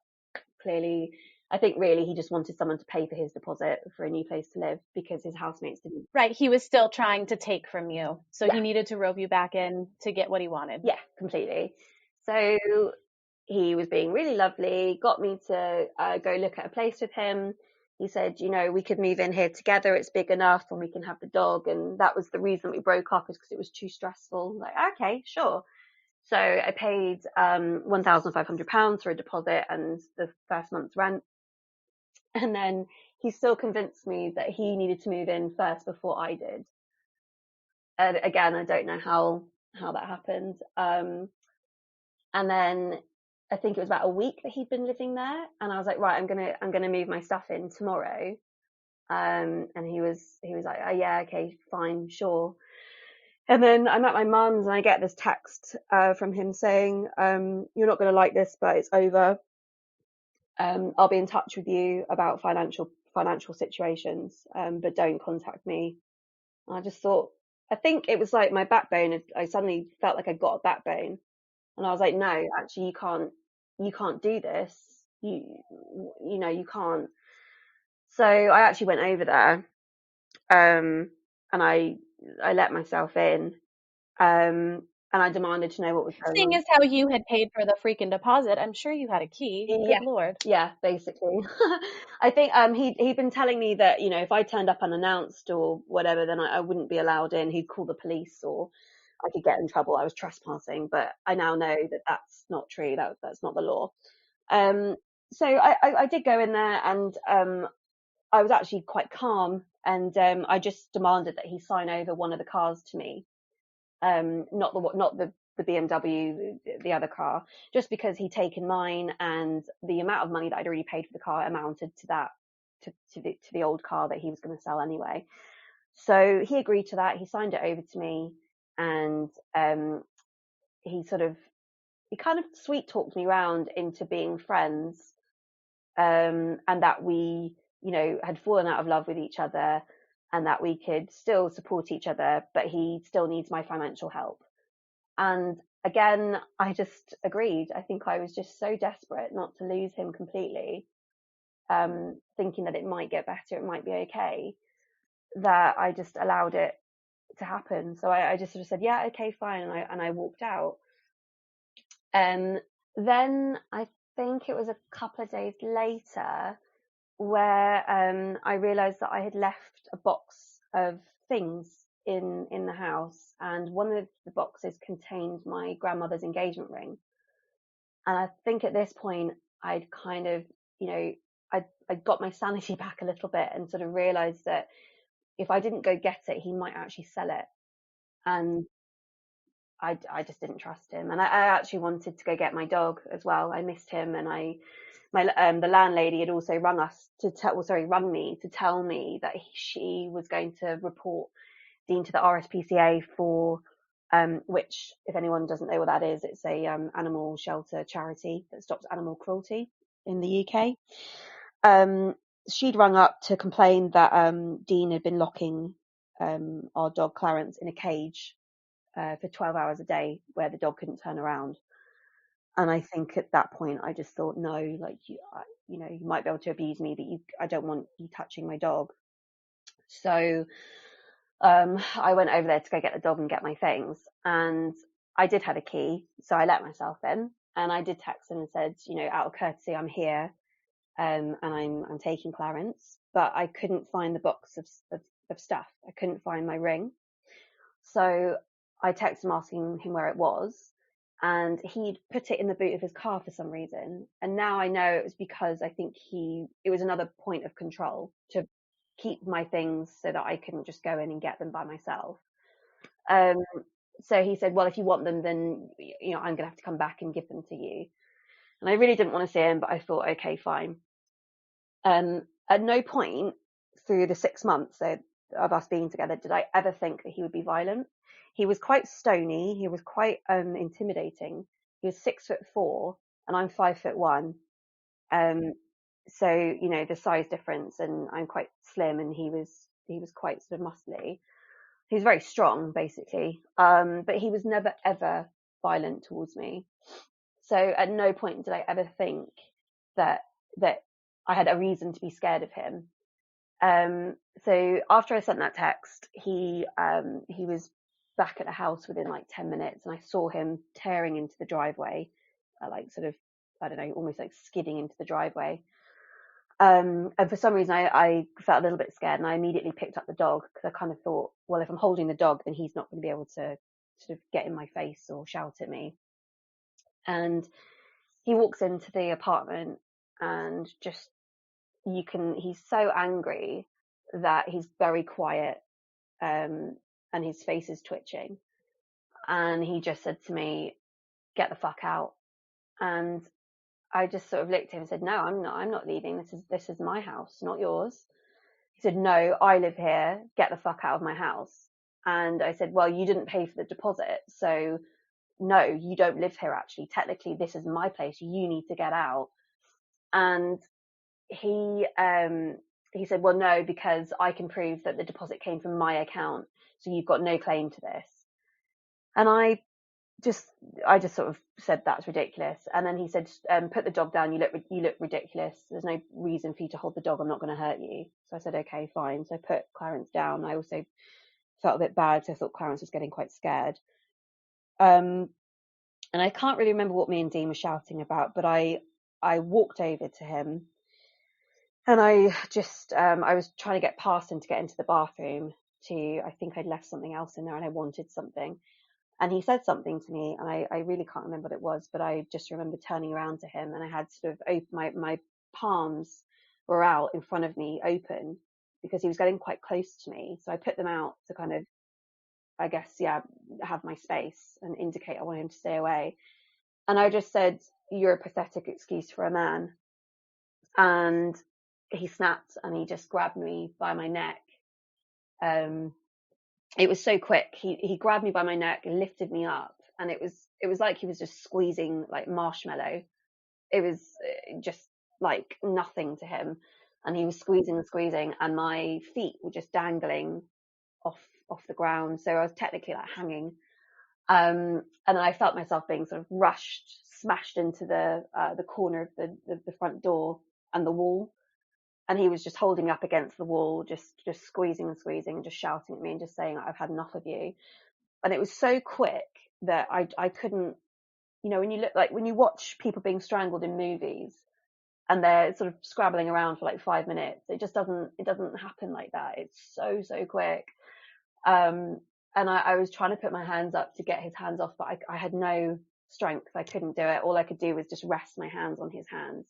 clearly, I think really he just wanted someone to pay for his deposit for a new place to live, because his housemates didn't. Right. He was still trying to take from you. So he needed to rope you back in to get what he wanted. Yeah, completely. So he was being really lovely, got me to go look at a place with him. He said, we could move in here together. It's big enough, and we can have the dog. And that was the reason we broke up, is because it was too stressful. Like, okay, sure. So I paid £1,500 for a deposit and the first month's rent. And then he still convinced me that he needed to move in first before I did. And again, I don't know how that happened. And then I think it was about a week that he'd been living there, and I was like, right, I'm gonna move my stuff in tomorrow. And he was like, oh yeah, okay, fine, sure. And then I'm at my mum's, and I get this text from him saying, you're not gonna like this, but it's over. I'll be in touch with you about financial situations, but don't contact me. And I just thought, I think it was like my backbone. I suddenly felt like I got a backbone. And I was like, no, actually, you can't do this. You can't. So I actually went over there, and I let myself in, and I demanded to know what was going on. Seeing as how you had paid for the freaking deposit, I'm sure you had a key. Yeah. Good Lord. Yeah, basically. I think he'd been telling me that, if I turned up unannounced or whatever, then I wouldn't be allowed in. He'd call the police, or I could get in trouble. I was trespassing, but I now know that that's not true. That's not the law. So I did go in there, and I was actually quite calm, and I just demanded that he sign over one of the cars to me, not the BMW, the other car, just because he'd taken mine, and the amount of money that I'd already paid for the car amounted to that, to the old car that he was going to sell anyway. So he agreed to that. He signed it over to me, and he kind of sweet talked me around into being friends, and that we, had fallen out of love with each other, and that we could still support each other, but he still needs my financial help. And again, I just agreed. I think I was just so desperate not to lose him completely, thinking that it might get better, it might be okay, that I just allowed it to happen. So I just sort of said, yeah, okay, fine, and I walked out. And then I think it was a couple of days later where I realised that I had left a box of things in the house, and one of the boxes contained my grandmother's engagement ring. And I think at this point I'd kind of, I got my sanity back a little bit, and sort of realised that if I didn't go get it, he might actually sell it. And I just didn't trust him. And I actually wanted to go get my dog as well. I missed him, and the landlady had also rung me to tell me that she was going to report Dean to the RSPCA for, which, if anyone doesn't know what that is, it's a animal shelter charity that stops animal cruelty in the UK. She'd rung up to complain that Dean had been locking our dog Clarence in a cage for 12 hours a day where the dog couldn't turn around. And I think at that point I just thought, no, like, you might be able to abuse me, but I don't want you touching my dog. So I went over there to go get the dog and get my things, and I did have a key, so I let myself in, and I did text him and said, out of courtesy, I'm here, and I'm taking Clarence, but I couldn't find the box of stuff. I couldn't find my ring, so I texted him asking him where it was, and he'd put it in the boot of his car for some reason, and now I know it was because I think it was another point of control to keep my things so that I couldn't just go in and get them by myself. So he said, well, if you want them, then I'm gonna have to come back and give them to you. And I really didn't want to see him, but I thought, okay, fine. At no point through the 6 months of us being together did I ever think that he would be violent. He was quite stony, he was quite intimidating. He was 6'4" and I'm 5'1". So the size difference, and I'm quite slim and he was quite sort of muscly. He was very strong basically, but he was never ever violent towards me. So at no point did I ever think that I had a reason to be scared of him. So after I sent that text, he was back at the house within like 10 minutes, and I saw him tearing into the driveway, like sort of, I don't know, almost like skidding into the driveway. And for some reason, I felt a little bit scared, and I immediately picked up the dog because I kind of thought, well, if I'm holding the dog, then he's not going to be able to sort of get in my face or shout at me. And he walks into the apartment, and just he's so angry that he's very quiet, and his face is twitching. And he just said to me, "Get the fuck out." And I just sort of looked at him and said, "No, I'm not leaving. This is my house, not yours." He said, "No, I live here. Get the fuck out of my house." And I said, "Well, you didn't pay for the deposit, so no, you don't live here actually. Technically, this is my place. You need to get out." And he said, "Well, no, because I can prove that the deposit came from my account, so you've got no claim to this." And I just sort of said, "That's ridiculous." And then he said, "Put the dog down. You look ridiculous. There's no reason for you to hold the dog. I'm not going to hurt you." So I said, "Okay, fine." So I put Clarence down. I also felt a bit bad, so I thought Clarence was getting quite scared. And I can't really remember what me and Dean were shouting about, but I walked over to him, and I just I was trying to get past him to get into the bathroom. I think I'd left something else in there, and I wanted something. And he said something to me, and I really can't remember what it was, but I just remember turning around to him, and I had sort of my palms were out in front of me open because he was getting quite close to me. So I put them out to kind of, I guess, have my space and indicate I wanted him to stay away. And I just said, "You're a pathetic excuse for a man." And he snapped, and he just grabbed me by my neck. It was so quick. He grabbed me by my neck and lifted me up, and it was like he was just squeezing like marshmallow. It was just like nothing to him, and he was squeezing and squeezing, and my feet were just dangling off the ground, so I was technically like hanging. And then I felt myself being sort of smashed into the corner of the front door and the wall. And he was just holding me up against the wall, just squeezing and squeezing, and just shouting at me and just saying, "I've had enough of you." And it was so quick that I couldn't, when you watch people being strangled in movies and they're sort of scrabbling around for like 5 minutes, it doesn't happen like that. It's so quick. And I was trying to put my hands up to get his hands off, but I had no strength. I couldn't do it. All I could do was just rest my hands on his hands.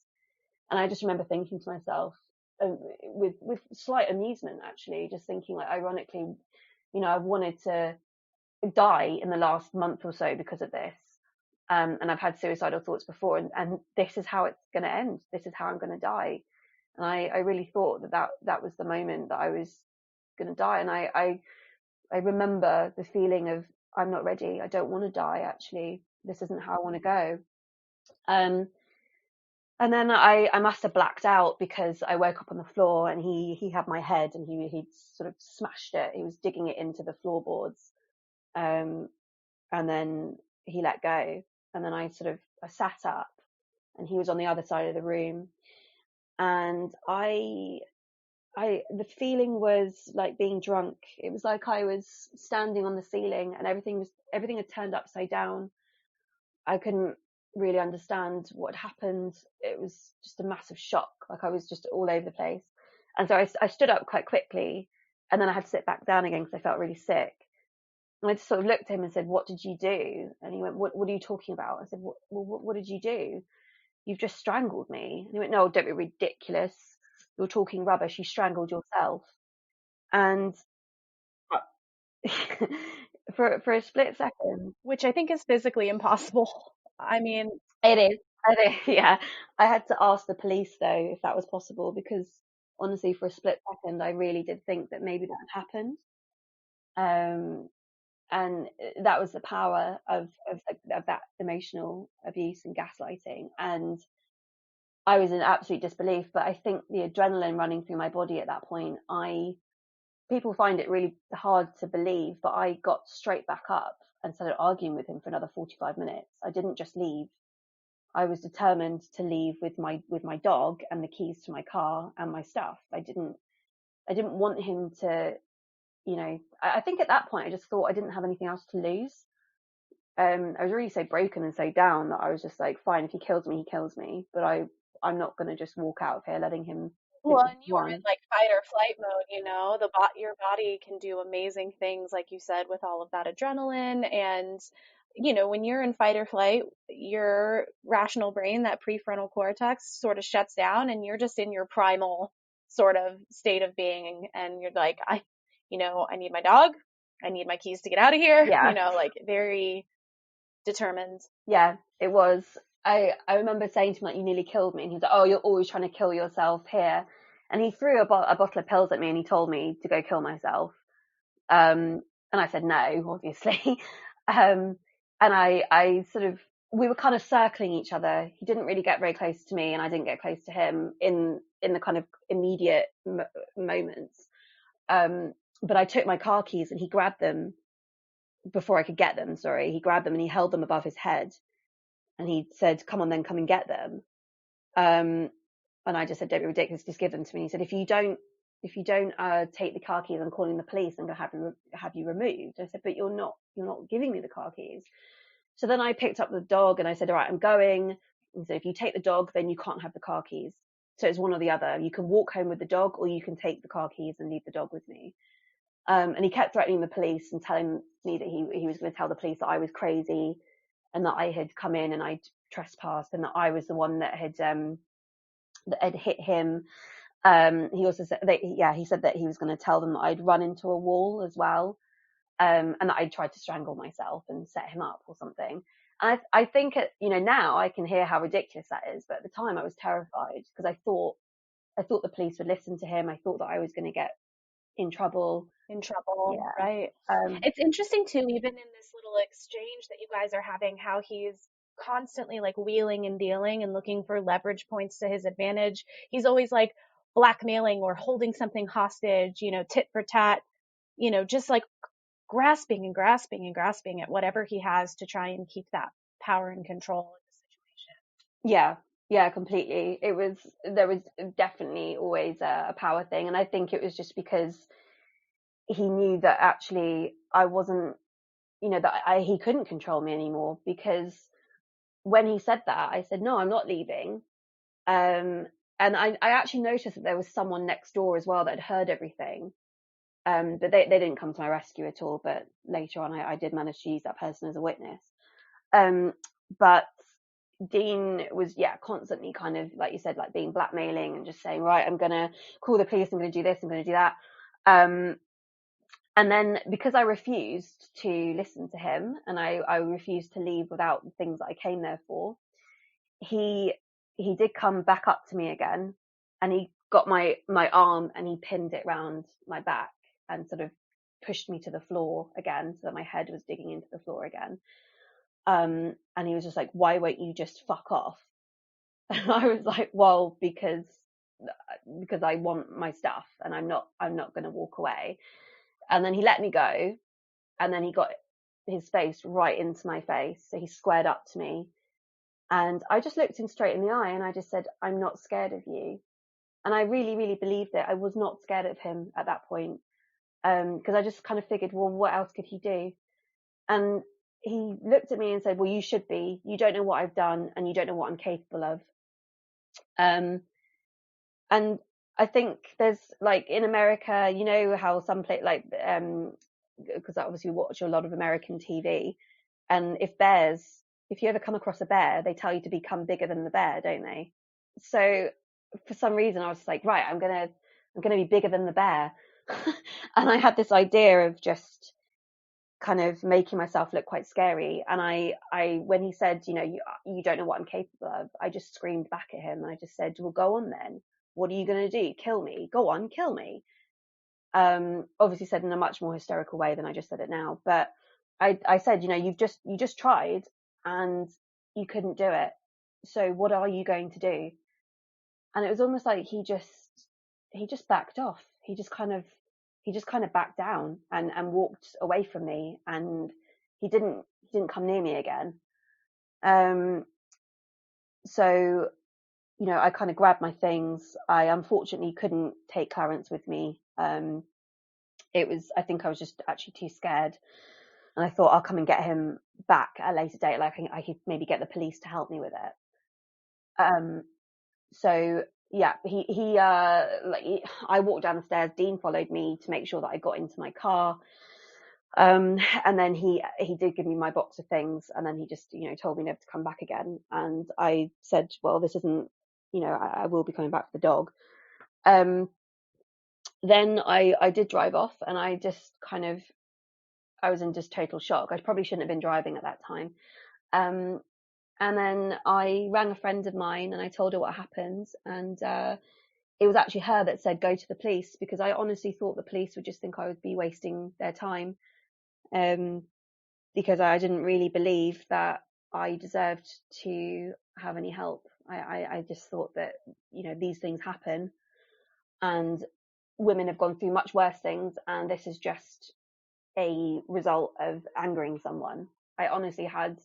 And I just remember thinking to myself, with slight amusement actually, just thinking like, ironically, I wanted to die in the last month or so because of this. And I've had suicidal thoughts before, and this is how it's going to end. This is how I'm going to die. And I really thought that was the moment that I was going to die. And I remember the feeling of, I'm not ready. I don't want to die. Actually, this isn't how I want to go. And then I must have blacked out, because I woke up on the floor and he had my head, and he'd sort of smashed it. He was digging it into the floorboards. And then he let go. And then I sat up, and he was on the other side of the room. And the feeling was like being drunk. It was like I was standing on the ceiling, and everything had turned upside down. I couldn't really understand what happened. It was just a massive shock. Like, I was just all over the place. And so I stood up quite quickly, and then I had to sit back down again because I felt really sick. And I just sort of looked at him and said, "What did you do?" And he went, "What are you talking about?" I said, what did you do? "You've just strangled me." And he went, "No, don't be ridiculous. You're talking rubbish. You strangled yourself." And for a split second, which I think is physically impossible. I mean, it is, yeah. I had to ask the police though if that was possible, because honestly, for a split second, I really did think that maybe that had happened. And that was the power of that emotional abuse and gaslighting. And I was in absolute disbelief. But I think the adrenaline running through my body at that point, people find it really hard to believe, but I got straight back up and started arguing with him for another 45 minutes. I didn't just leave. I was determined to leave with my dog and the keys to my car and my stuff. I didn't want him to, I think at that point I just thought I didn't have anything else to lose. I was really so broken and so down that I was just like, fine, if he kills me, he kills me, but I'm not going to just walk out of here letting him. well, and you were in like fight or flight mode, your body can do amazing things, like you said, with all of that adrenaline. And, when you're in fight or flight, your rational brain, that prefrontal cortex, sort of shuts down, and you're just in your primal sort of state of being. And you're like, I need my dog. I need my keys to get out of here. Yeah. Like very determined. Yeah, it was. I remember saying to him, like, "You nearly killed me." And he was like, "Oh, you're always trying to kill yourself here." And he threw a bottle of pills at me, and he told me to go kill myself. And I said no, obviously. And I we were kind of circling each other. He didn't really get very close to me, and I didn't get close to him in the kind of immediate moments. But I took my car keys, and he grabbed them before I could get them. Sorry, he grabbed them and he held them above his head, and he said, "Come on, then, come and get them." And I just said, "Don't be ridiculous, just give them to me." He said, if you don't take the car keys, I'm calling the police and going to have you removed." I said, "But you're not giving me the car keys." So then I picked up the dog and I said, "All right, I'm going." And so if you take the dog, then you can't have the car keys. So it's one or the other. You can walk home with the dog, or you can take the car keys and leave the dog with me. And he kept threatening the police and telling me that he was going to tell the police that I was crazy, and that I had come in and I'd trespassed, and that I was the one that had hit him. He also said that, he said that he was going to tell them that I'd run into a wall as well, and that I'd tried to strangle myself and set him up or something. And I think now I can hear how ridiculous that is, but at the time I was terrified, because I thought the police would listen to him. I thought that I was going to get in trouble. Yeah. Right. It's interesting too, even in this little exchange that you guys are having, how he's constantly like wheeling and dealing and looking for leverage points to his advantage. He's always like blackmailing or holding something hostage, tit for tat, just like grasping and grasping and grasping at whatever he has to try and keep that power and control in the situation. Yeah, completely. There was definitely always a power thing. And I think it was just because he knew that actually I wasn't, that he couldn't control me anymore, because when he said that, I said, "No, I'm not leaving." And I actually noticed that there was someone next door as well that had heard everything. But they didn't come to my rescue at all. But later on, I did manage to use that person as a witness. But Dean was, constantly kind of, like you said, like being blackmailing and just saying, "Right, I'm going to call the police. I'm going to do this. I'm going to do that." And then because I refused to listen to him, and I refused to leave without the things that I came there for, he did come back up to me again, and he got my arm and he pinned it round my back and sort of pushed me to the floor again, so that my head was digging into the floor again. And he was just like, "Why won't you just fuck off?" And I was like, "Well, because I want my stuff, and I'm not going to walk away." And then he let me go, and then he got his face right into my face, so he squared up to me, and I just looked him straight in the eye, and I just said, "I'm not scared of you." And I really, really believed it. I was not scared of him at that point, because I just kind of figured, well, what else could he do? And he looked at me and said, "Well, you should be. You don't know what I've done, and you don't know what I'm capable of." And I think there's, like, in America, you know how some place, like, because I obviously watch a lot of American TV, and if you ever come across a bear, they tell you to become bigger than the bear, don't they? So for some reason, I was like, right, I'm gonna be bigger than the bear, and I had this idea of just kind of making myself look quite scary. And I when he said, you don't know what I'm capable of, I just screamed back at him, and I just said, "Well, go on then. What are you going to do? Kill me? Go on, kill me." Obviously said in a much more hysterical way than I just said it now, but I said, you just tried and you couldn't do it. So what are you going to do? And it was almost like he just backed off. He just kind of backed down and walked away from me, and he didn't come near me again. So, I kind of grabbed my things. I unfortunately couldn't take Clarence with me. I think I was just actually too scared. And I thought, I'll come and get him back at a later date. Like, I could maybe get the police to help me with it. So yeah, I walked down the stairs. Dean followed me to make sure that I got into my car. And then he did give me my box of things, and then he just, told me never to come back again. And I said, well, this isn't, I will be coming back for the dog. Then I did drive off, and I was in just total shock. I probably shouldn't have been driving at that time. And then I rang a friend of mine, and I told her what happened. And it was actually her that said, "Go to the police," because I honestly thought the police would just think I would be wasting their time. Because I didn't really believe that I deserved to have any help. I just thought that, these things happen, and women have gone through much worse things, and this is just a result of angering someone. I honestly had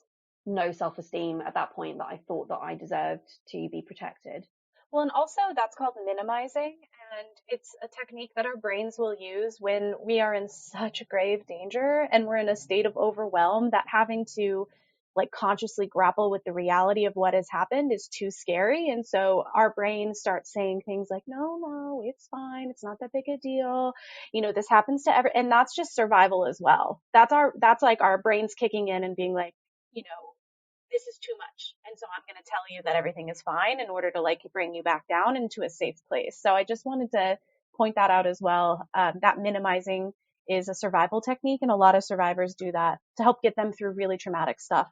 no self-esteem at that point that I thought that I deserved to be protected. Well, and also that's called minimizing, and it's a technique that our brains will use when we are in such grave danger and we're in a state of overwhelm that having to like consciously grapple with the reality of what has happened is too scary. And so our brain starts saying things like, no, it's fine. It's not that big a deal. This happens to and that's just survival as well. That's like our brains kicking in and being like, this is too much. And so I'm going to tell you that everything is fine in order to like bring you back down into a safe place. So I just wanted to point that out as well. That minimizing is a survival technique, and a lot of survivors do that to help get them through really traumatic stuff.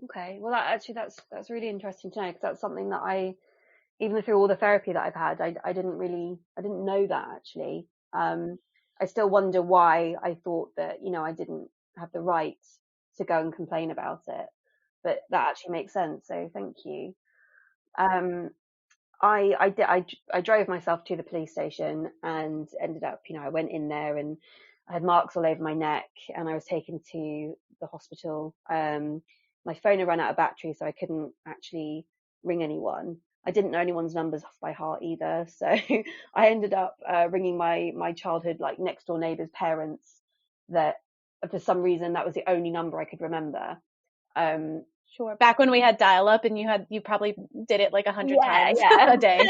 Okay. Well, that's really interesting to know, because that's something that even through all the therapy that I've had, I didn't know that actually. I still wonder why I thought that, I didn't have the right to go and complain about it. But that actually makes sense. So thank you. I drove myself to the police station, and ended up, I went in there, and I had marks all over my neck, and I was taken to the hospital. My phone had run out of battery, so I couldn't actually ring anyone. I didn't know anyone's numbers off by heart either. So I ended up ringing my childhood, like, next door neighbour's parents, that for some reason that was the only number I could remember. Sure. Back when we had dial up, and you probably did it like 100 times a day.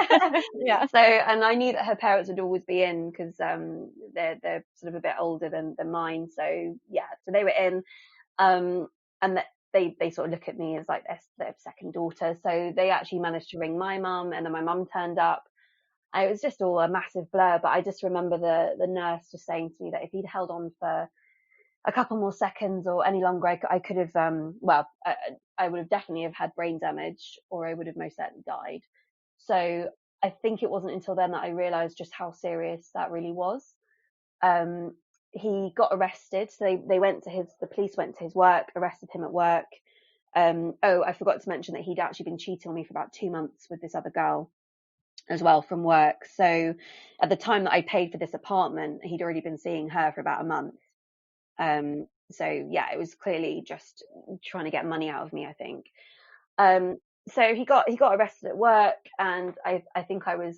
Yeah. So, and I knew that her parents would always be in, because they're sort of a bit older than mine. So yeah, so they were in, and they sort of look at me as like their second daughter. So they actually managed to ring my mum, and then my mum turned up. It was just all a massive blur, but I just remember the nurse just saying to me that if he'd held on for a couple more seconds or any longer, I could have, I would have definitely have had brain damage, or I would have most certainly died. So I think it wasn't until then that I realised just how serious that really was. He got arrested. So the police went to his work, arrested him at work. I forgot to mention that he'd actually been cheating on me for about 2 months with this other girl as well from work. So at the time that I paid for this apartment, he'd already been seeing her for about a month. So yeah, it was clearly just trying to get money out of me, I think. So he got arrested at work, and I think I was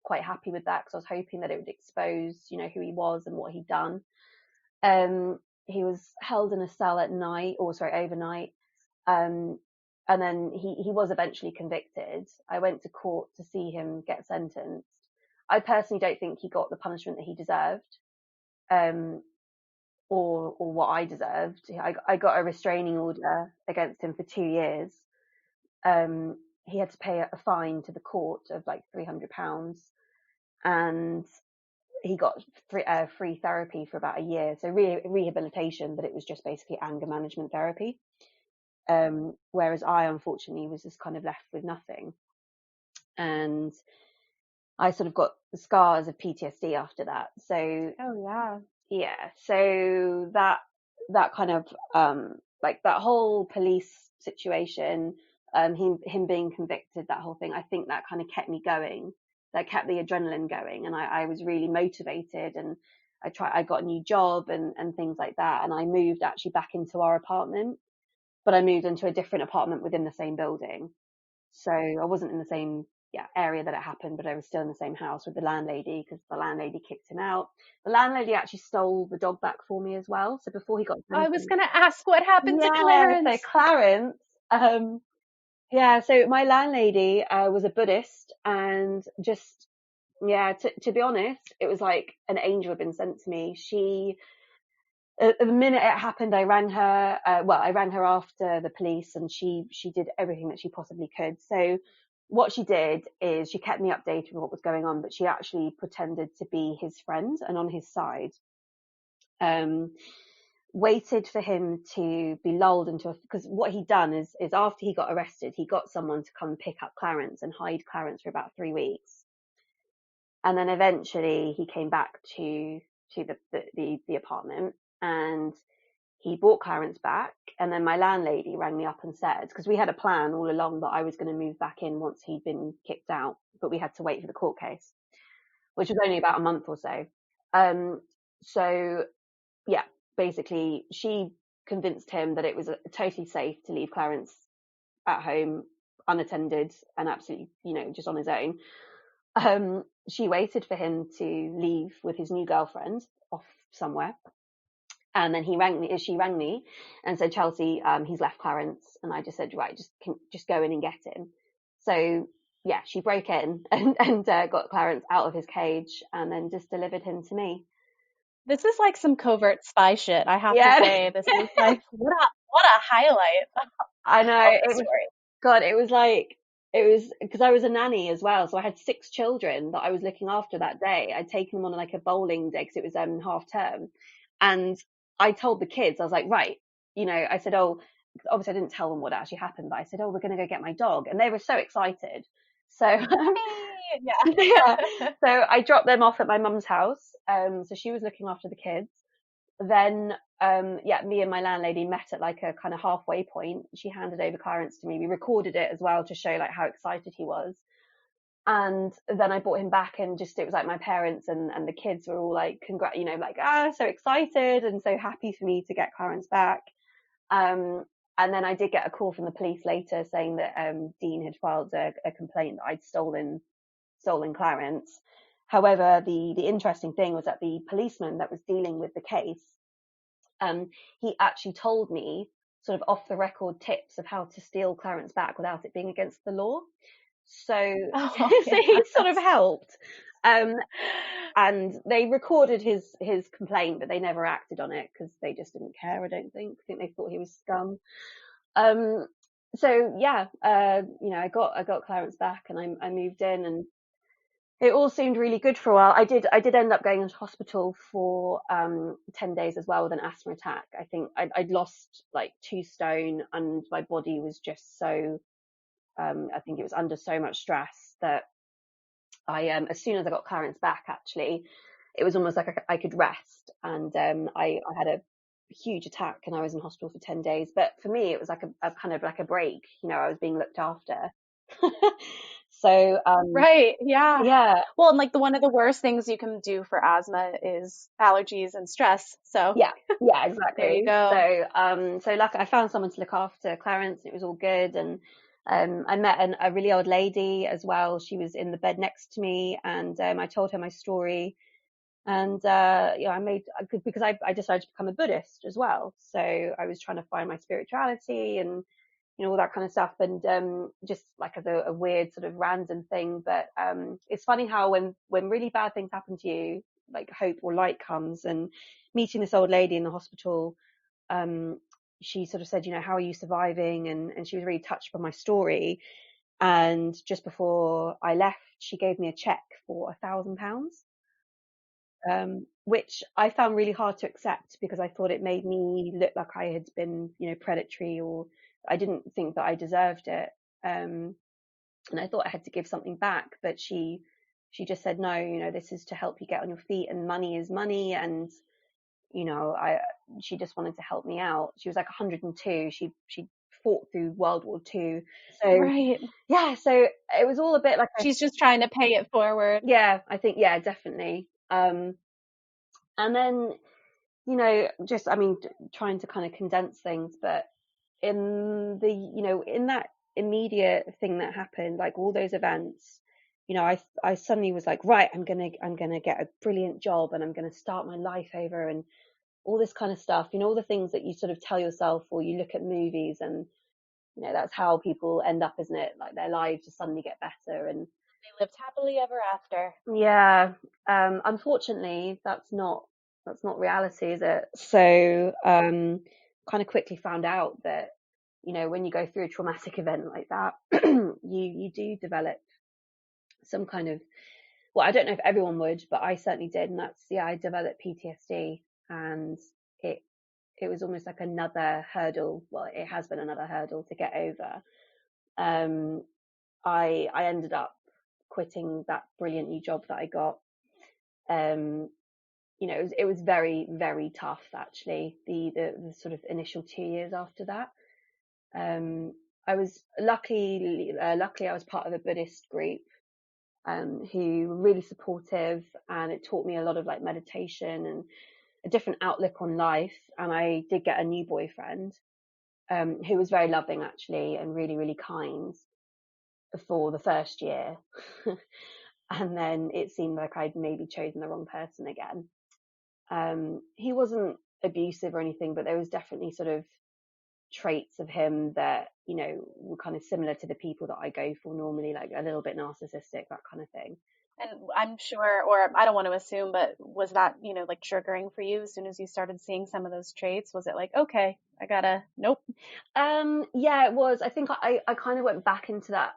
quite happy with that, because I was hoping that it would expose, who he was and what he'd done. He was held in a cell overnight. And then he was eventually convicted. I went to court to see him get sentenced. I personally don't think he got the punishment that he deserved, or what I deserved. I got a restraining order against him for 2 years. He had to pay a fine to the court of like £300, and he got free therapy for about a year. So rehabilitation, but it was just basically anger management therapy. Whereas I, unfortunately, was just kind of left with nothing. And I sort of got the scars of PTSD after that. So, so that kind of, like that whole police situation, him being convicted, that whole thing, I think that kind of kept me going. That kept the adrenaline going. And I was really motivated, and I got a new job and things like that. And I moved actually back into our apartment, but I moved into a different apartment within the same building. So I wasn't in the same area that it happened, but I was still in the same house with the landlady, because the landlady kicked him out. The landlady actually stole the dog back for me as well. So before he got I was going to ask what happened to Clarence. So Clarence, so my landlady was a Buddhist, and just, to be honest, it was like an angel had been sent to me. The minute it happened, I rang her. I rang her after the police, and she did everything that she possibly could. So what she did is she kept me updated with what was going on, but she actually pretended to be his friend and on his side. Waited for him to be lulled into because what he'd done is after he got arrested, he got someone to come pick up Clarence and hide Clarence for about 3 weeks. And then eventually he came back to the apartment, and he brought Clarence back. And then my landlady rang me up and said, because we had a plan all along that I was going to move back in once he'd been kicked out, but we had to wait for the court case, which was only about a month or so. Basically she convinced him that it was totally safe to leave Clarence at home unattended and absolutely, just on his own. She waited for him to leave with his new girlfriend off somewhere. And then she rang me and said, Chelsey, he's left Clarence. And I just said, right, just go in and get him. So she broke in and got Clarence out of his cage, and then just delivered him to me. This is like some covert spy shit, I have to say. This is like, what a highlight. I know. It was because I was a nanny as well. So I had 6 children that I was looking after that day. I'd taken them on like a bowling day because it was half term. And I told the kids, I was like, right, I said, obviously I didn't tell them what actually happened, but I said, we're going to go get my dog. And they were so excited. So, so I dropped them off at my mum's house. So she was looking after the kids. Then, me and my landlady met at like a kind of halfway point. She handed over Clarence to me. We recorded it as well to show like how excited he was. And then I brought him back, and it was like my parents and the kids were all like, so excited and so happy for me to get Clarence back. And then I did get a call from the police later saying that Dean had filed a complaint that I'd stolen Clarence. However, the interesting thing was that the policeman that was dealing with the case, he actually told me sort of off the record tips of how to steal Clarence back without it being against the law. So, so he sort of helped. And they recorded his complaint, but they never acted on it because they just didn't care, I don't think. I think they thought he was scum. I got Clarence back, and I moved in, and it all seemed really good for a while. I did end up going into hospital for 10 days as well with an asthma attack. I think I'd lost like 2 stone and my body was just so, I think it was under so much stress that I, as soon as I got clearance back, actually, it was almost like I could rest. And I had a huge attack and I was in hospital for 10 days. But for me, it was like a kind of like a break. You know, I was being looked after. So, Right. Yeah. yeah, Well, and like one of the worst things you can do for asthma is allergies and stress. So yeah, there you exactly. go. So luckily I found someone to look after Clarence. It was all good. And I met a really old lady as well. She was in the bed next to me, and I told her my story. And because I decided to become a Buddhist as well. So I was trying to find my spirituality and all that kind of stuff, and just like as a weird sort of random thing. But it's funny how when really bad things happen to you, like hope or light comes. And meeting this old lady in the hospital, she sort of said, how are you surviving? And she was really touched by my story. And just before I left, she gave me a check for £1,000. Which I found really hard to accept because I thought it made me look like I had been, predatory, or I didn't think that I deserved it. And I thought I had to give something back, but she just said, no, this is to help you get on your feet, and money is money. And, she just wanted to help me out. She was like 102. She fought through World War II. So Right. yeah, so it was all a bit like She's just trying to pay it forward. yeah, I think, yeah, definitely. And then, trying to kind of condense things, but in in that immediate thing that happened, like all those events, I suddenly was like, right, I'm gonna get a brilliant job and I'm gonna start my life over and all this kind of stuff, all the things that you sort of tell yourself, or you look at movies, and that's how people end up, isn't it? Like their lives just suddenly get better. And They lived happily ever after. yeah, unfortunately, that's not reality, is it? So, kind of quickly found out that, when you go through a traumatic event like that, you do develop some kind of, well, I don't know if everyone would, but I certainly did, and that's, yeah, I developed PTSD, and it was almost like another hurdle. Well, it has been another hurdle to get over. I ended up quitting that brilliant new job that I got. It was very, very tough, actually, the sort of initial 2 years after that. I was luckily I was part of a Buddhist group, who were really supportive, and it taught me a lot of like meditation and a different outlook on life. And I did get a new boyfriend, who was very loving, actually, and really, really kind for the first year. And then it seemed like I'd maybe chosen the wrong person again. He wasn't abusive or anything, but there was definitely sort of traits of him that, were kind of similar to the people that I go for normally, like a little bit narcissistic, that kind of thing. And I'm sure, or I don't want to assume, but was that, like triggering for you as soon as you started seeing some of those traits? Was it like, okay, nope? Yeah, it was. I think I kind of went back into that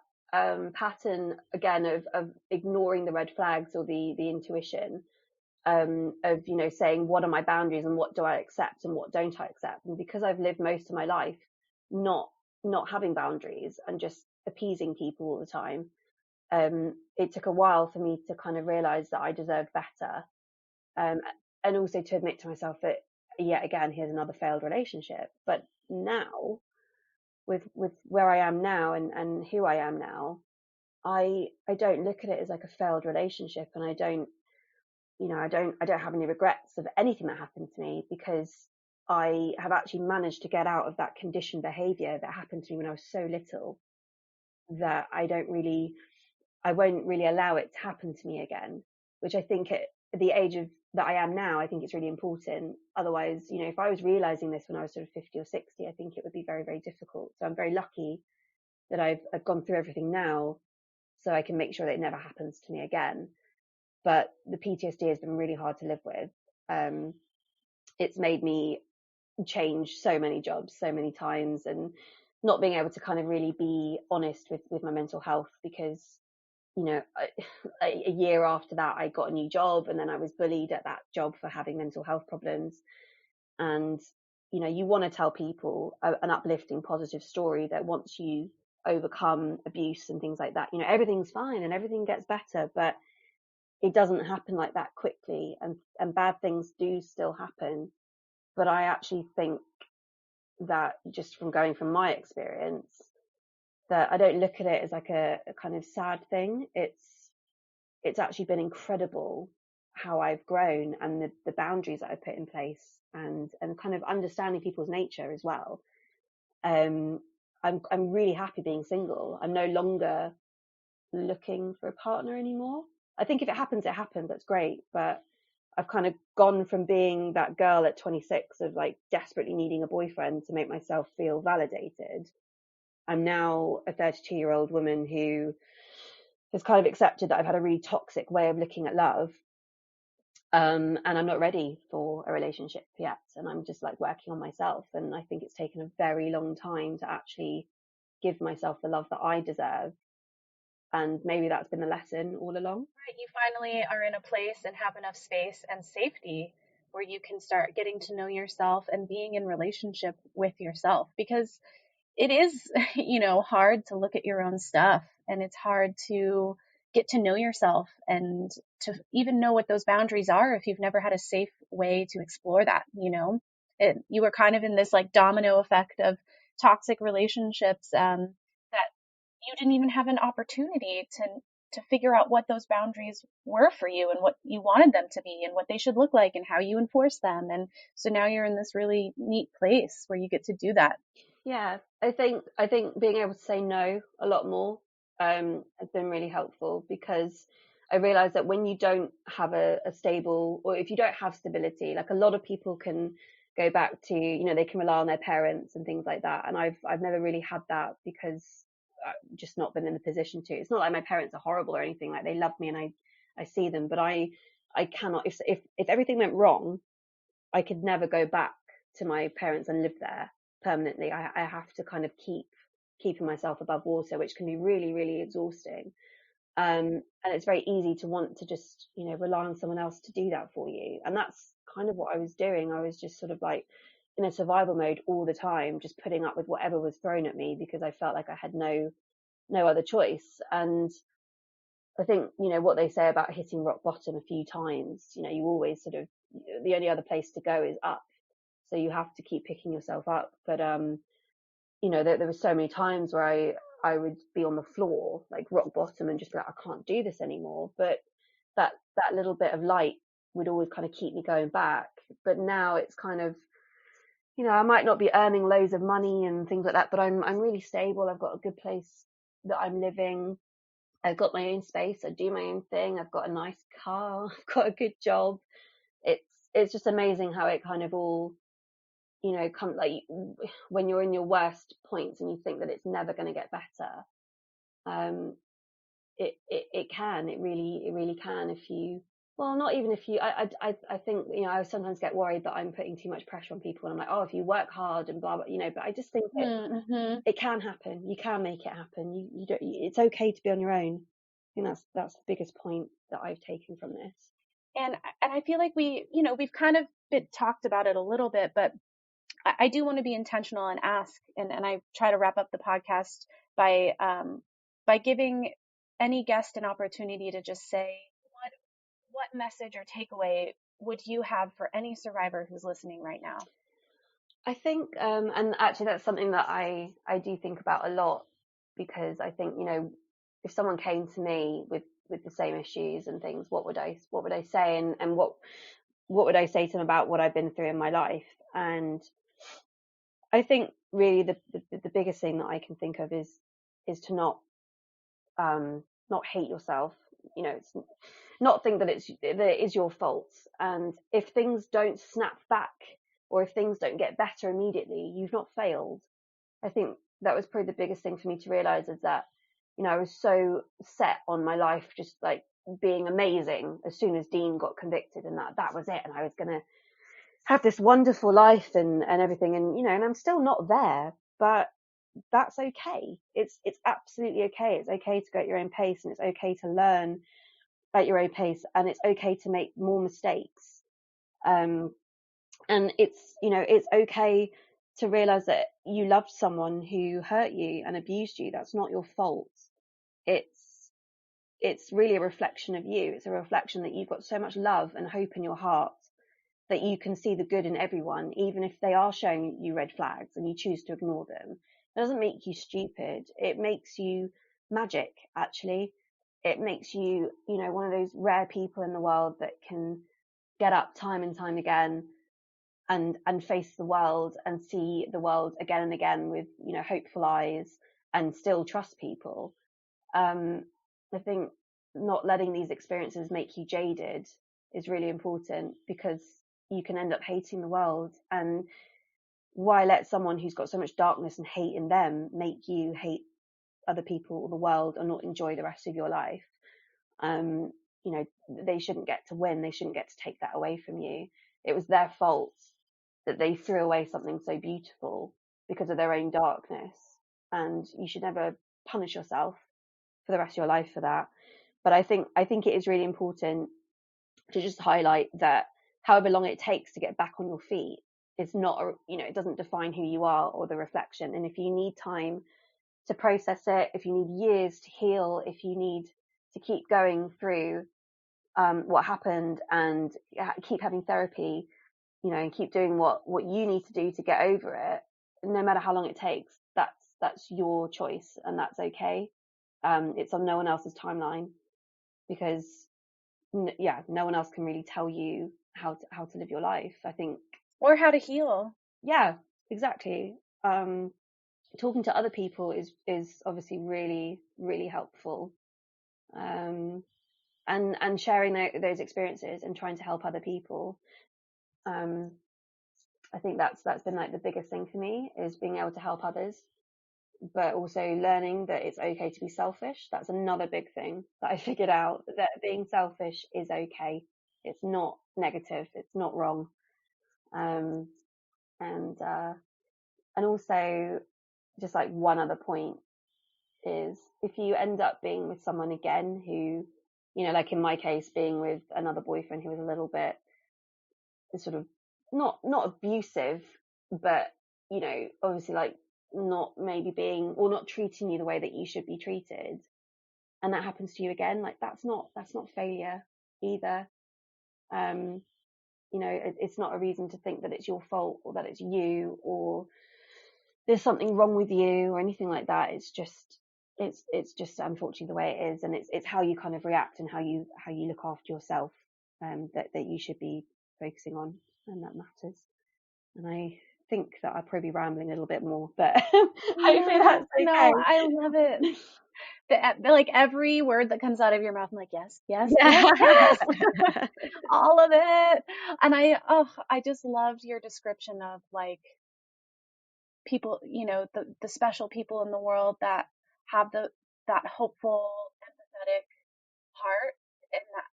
pattern again of ignoring the red flags or the intuition, of, saying, what are my boundaries and what do I accept and what don't I accept? And because I've lived most of my life not having boundaries and just appeasing people all the time, it took a while for me to kind of realize that I deserved better, and also to admit to myself that, yet again, here's another failed relationship. But now, with where I am now and who I am now, I don't look at it as like a failed relationship, and I don't have any regrets of anything that happened to me, because I have actually managed to get out of that conditioned behavior that happened to me when I was so little, that I won't really allow it to happen to me again, which I think at the age of that I am now, I think it's really important. Otherwise, if I was realizing this when I was sort of 50 or 60, I think it would be very, very difficult. So I'm very lucky that I've gone through everything now, so I can make sure that it never happens to me again. But the PTSD has been really hard to live with. It's made me change so many jobs so many times, and not being able to kind of really be honest with my mental health, because you know, a year after that, I got a new job, and then I was bullied at that job for having mental health problems. And, you know, you want to tell people an uplifting, positive story that once you overcome abuse and things like that, you know, everything's fine and everything gets better, but it doesn't happen like that quickly, and bad things do still happen. But I actually think that, just from going from my experience, that I don't look at it as like a kind of sad thing. It's actually been incredible how I've grown, and the boundaries that I've put in place, and kind of understanding people's nature as well. I'm really happy being single. I'm no longer looking for a partner anymore. I think if it happens, it happens. That's great. But I've kind of gone from being that girl at 26 of like desperately needing a boyfriend to make myself feel validated. I'm now a 32-year-old woman who has kind of accepted that I've had a really toxic way of looking at love. And I'm not ready for a relationship yet. And I'm just like working on myself. And I think it's taken a very long time to actually give myself the love that I deserve. And maybe that's been the lesson all along. Right, you finally are in a place and have enough space and safety where you can start getting to know yourself and being in relationship with yourself, because it is, hard to look at your own stuff, and it's hard to get to know yourself and to even know what those boundaries are if you've never had a safe way to explore that. You were kind of in this like domino effect of toxic relationships, that you didn't even have an opportunity to figure out what those boundaries were for you and what you wanted them to be and what they should look like and how you enforce them. And so now you're in this really neat place where you get to do that. Yeah, I think being able to say no a lot more has been really helpful, because I realize that when you don't have a stable, or if you don't have stability, like a lot of people can go back to, they can rely on their parents and things like that. And I've never really had that, because I've just not been in the position to. It's not like my parents are horrible or anything. Like, they love me and I see them, but I cannot, if everything went wrong, I could never go back to my parents and live there permanently. I have to kind of keeping myself above water, which can be really, really exhausting. And it's very easy to want to just, rely on someone else to do that for you. And that's kind of what I was doing. I was just sort of like in a survival mode all the time, just putting up with whatever was thrown at me, because I felt like I had no other choice. And I think, what they say about hitting rock bottom a few times, you always sort of, the only other place to go is up. So you have to keep picking yourself up. But, there were so many times where I would be on the floor, like rock bottom, and just be like, I can't do this anymore. But that little bit of light would always kind of keep me going back. But now it's kind of, I might not be earning loads of money and things like that, but I'm really stable. I've got a good place that I'm living. I've got my own space. I do my own thing. I've got a nice car. I've got a good job. It's just amazing how it kind of all, come, like, when you're in your worst points and you think that it's never going to get better. It really can, if you, well, not even if you, I think, I sometimes get worried that I'm putting too much pressure on people, and I'm like, oh, if you work hard and blah, blah, but I just think it can happen. You can make it happen. You don't, it's okay to be on your own. I think that's the biggest point that I've taken from this. And I feel like we've kind of talked about it a little bit, but I do want to be intentional and ask, and I try to wrap up the podcast by giving any guest an opportunity to just say, what message or takeaway would you have for any survivor who's listening right now? I think, and actually that's something that I do think about a lot, because I think, if someone came to me with the same issues and things, what would I say, and what would I say to them about what I've been through in my life? And I think really the biggest thing that I can think of is to not hate yourself. It's not think that it is your fault. And if things don't snap back, or if things don't get better immediately, you've not failed. I think that was probably the biggest thing for me to realize, is that, I was so set on my life just like being amazing as soon as Dean got convicted, and that was it. And I was going to have this wonderful life and everything. And, and I'm still not there, but that's okay. It's absolutely okay. It's okay to go at your own pace, and it's okay to learn at your own pace, and it's okay to make more mistakes. And it's, you know, it's okay to realize that you loved someone who hurt you and abused you. That's not your fault. It's really a reflection of you. It's a reflection that you've got so much love and hope in your heart that you can see the good in everyone, even if they are showing you red flags and you choose to ignore them. It doesn't make you stupid. It makes you magic, actually. It makes you, you know, one of those rare people in the world that can get up time and time again and face the world and see the world again and again with, you know, hopeful eyes and still trust people. I think not letting these experiences make you jaded is really important, because you can end up hating the world. And why let someone who's got so much darkness and hate in them make you hate other people or the world or not enjoy the rest of your life? You know, they shouldn't get to win. They shouldn't get to take that away from you. It was their fault that they threw away something so beautiful because of their own darkness. And you should never punish yourself for the rest of your life for that. But I think it is really important to just highlight that however long it takes to get back on your feet is not, you know, it doesn't define who you are or the reflection. And if you need time to process it, if you need years to heal, if you need to keep going through what happened and keep having therapy, you know, and keep doing what you need to do to get over it, no matter how long it takes, that's your choice, and that's okay. It's on no one else's timeline, because no one else can really tell you how to live your life, I think, or how to heal. Yeah, exactly. Talking to other people is obviously really, really helpful. And sharing those experiences and trying to help other people. I think that's been like the biggest thing for me, is being able to help others, but also learning that it's okay to be selfish. That's another big thing that I figured out, that being selfish is okay. It's not negative. It's not wrong. And also, just like one other point is, if you end up being with someone again who, you know, like in my case, being with another boyfriend who was a little bit sort of not abusive, but, you know, obviously like not maybe being, or not treating you the way that you should be treated, and that happens to you again, like that's not failure either. You know, it's not a reason to think that it's your fault, or that it's you, or there's something wrong with you, or anything like that. It's just unfortunately the way it is, and it's how you kind of react and how you look after yourself, that you should be focusing on, and that matters. And I think that I'll probably be rambling a little bit more, but hopefully that's okay. No, I love it. Like every word that comes out of your mouth, I'm like, yes, all of it. And I just loved your description of like people, you know, the special people in the world that have that hopeful, empathetic heart, and that,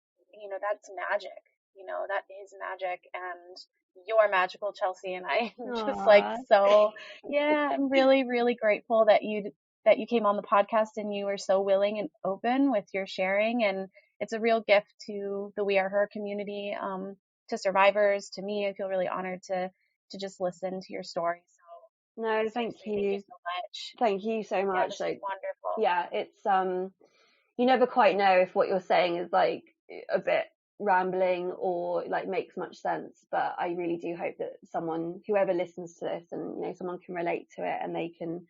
you know, that's magic. You know, that is magic, and you're magical, Chelsey. And I'm just like, so yeah, I'm really, really grateful that you came on the podcast, and you were so willing and open with your sharing. And it's a real gift to the We Are Her community, to survivors, to me. I feel really honored to just listen to your story. So no, thank you so much. Thank you so much. Yeah, wonderful. Yeah, it's you never quite know if what you're saying is like a bit rambling or like makes much sense, but I really do hope that someone, whoever listens to this, and, you know, someone can relate to it, and they can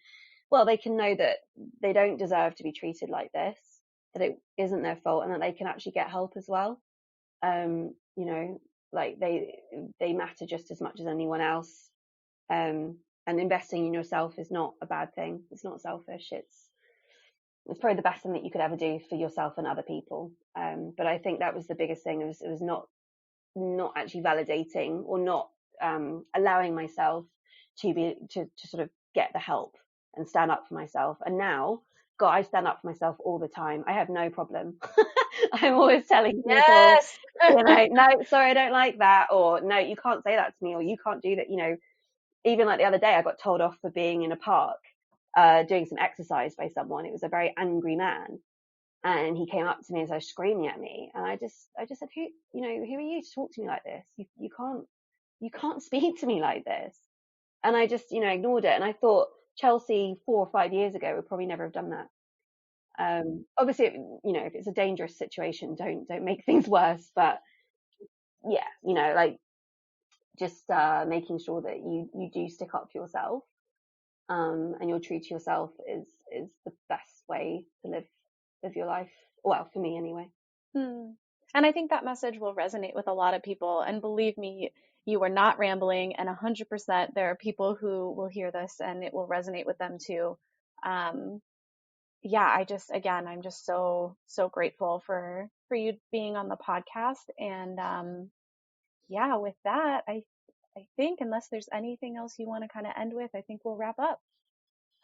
know that they don't deserve to be treated like this, that it isn't their fault, and that they can actually get help as well. You know, like they matter just as much as anyone else. And investing in yourself is not a bad thing. It's not selfish. It's probably the best thing that you could ever do for yourself and other people. But I think that was the biggest thing. It was not actually validating, or not allowing myself to sort of get the help and stand up for myself. And now, God, I stand up for myself all the time. I have no problem. I'm always telling people, yes. You know, no, sorry, I don't like that, or no, you can't say that to me, or you can't do that. You know, even like the other day, I got told off for being in a park, doing some exercise by someone. It was a very angry man. And he came up to me and started screaming at me. And I just said, who are you to talk to me like this? You can't speak to me like this. And I just, ignored it. And I thought Chelsey 4 or 5 years ago would probably never have done that. Obviously, if it's a dangerous situation, don't make things worse. But yeah, just making sure that you do stick up for yourself, and you're true to yourself is the best way to live your life. Well, for me anyway. And I think that message will resonate with a lot of people. And believe me, you are not rambling, and 100% there are people who will hear this and it will resonate with them too. I'm just so grateful for you being on the podcast. And with that, I think, unless there's anything else you want to kind of end with, I think we'll wrap up.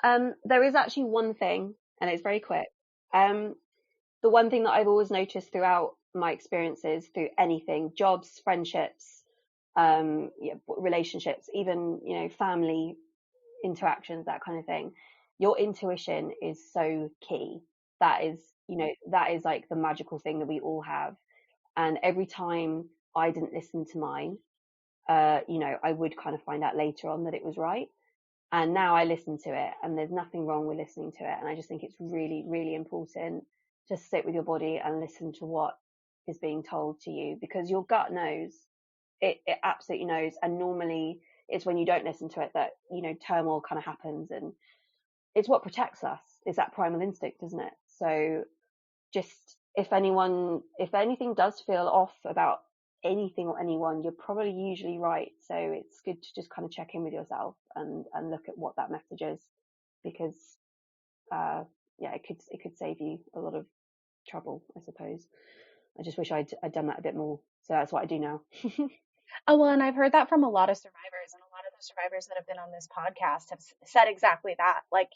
There is actually one thing, and it's very quick. The one thing that I've always noticed throughout my experiences, through anything, jobs, friendships, relationships, even, family interactions, that kind of thing, your intuition is so key. That is like the magical thing that we all have. And every time I didn't listen to mine, I would kind of find out later on that it was right. And now I listen to it, and there's nothing wrong with listening to it. And I just think it's really, really important to sit with your body and listen to what is being told to you, because your gut knows. It absolutely knows. And normally it's when you don't listen to it that, turmoil kind of happens, and it's what protects us. It's that primal instinct, isn't it? So just, if anything does feel off about anything or anyone, you're probably usually right. So it's good to just kind of check in with yourself and look at what that message is, because it could save you a lot of trouble, I suppose. I just wish I'd done that a bit more. So that's what I do now. Oh, well, and I've heard that from a lot of survivors, and a lot of the survivors that have been on this podcast have said exactly that. Like,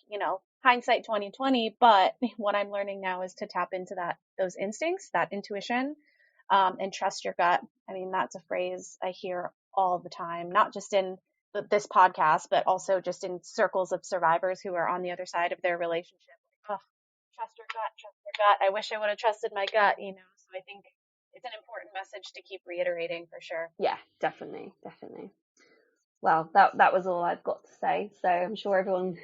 hindsight 2020, but what I'm learning now is to tap into those instincts, that intuition, and trust your gut. I mean, that's a phrase I hear all the time, not just in this podcast, but also just in circles of survivors who are on the other side of their relationship. Like, trust your gut. I wish I would have trusted my gut, So I think it's an important message to keep reiterating, for sure. Yeah, definitely. Well, that was all I've got to say. So I'm sure everyone's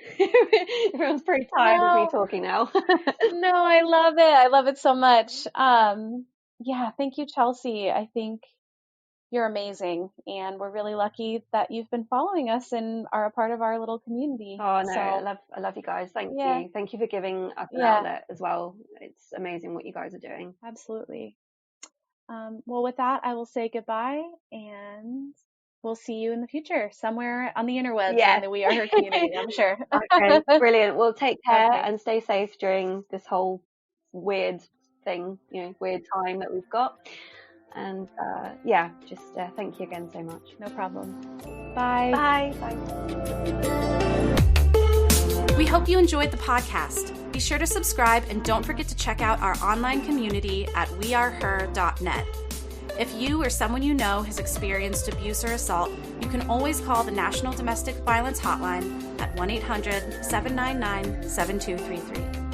pretty tired of me talking now. No, I love it. I love it so much. Thank you, Chelsey. I think you're amazing, and we're really lucky that you've been following us and are a part of our little community. Oh no, I love you guys. Thank you. Thank you for giving us an outlet as well. It's amazing what you guys are doing. Absolutely. Well, with that, I will say goodbye, and we'll see you in the future somewhere on the interwebs in the We Are Her community, I'm sure. Okay, brilliant. Well, take care and stay safe during this whole weird thing, weird time that we've got. And thank you again so much. No problem. Bye. Bye. We hope you enjoyed the podcast. Be sure to subscribe, and don't forget to check out our online community at weareher.net. If you or someone you know has experienced abuse or assault, you can always call the National Domestic Violence Hotline at 1-800-799-7233.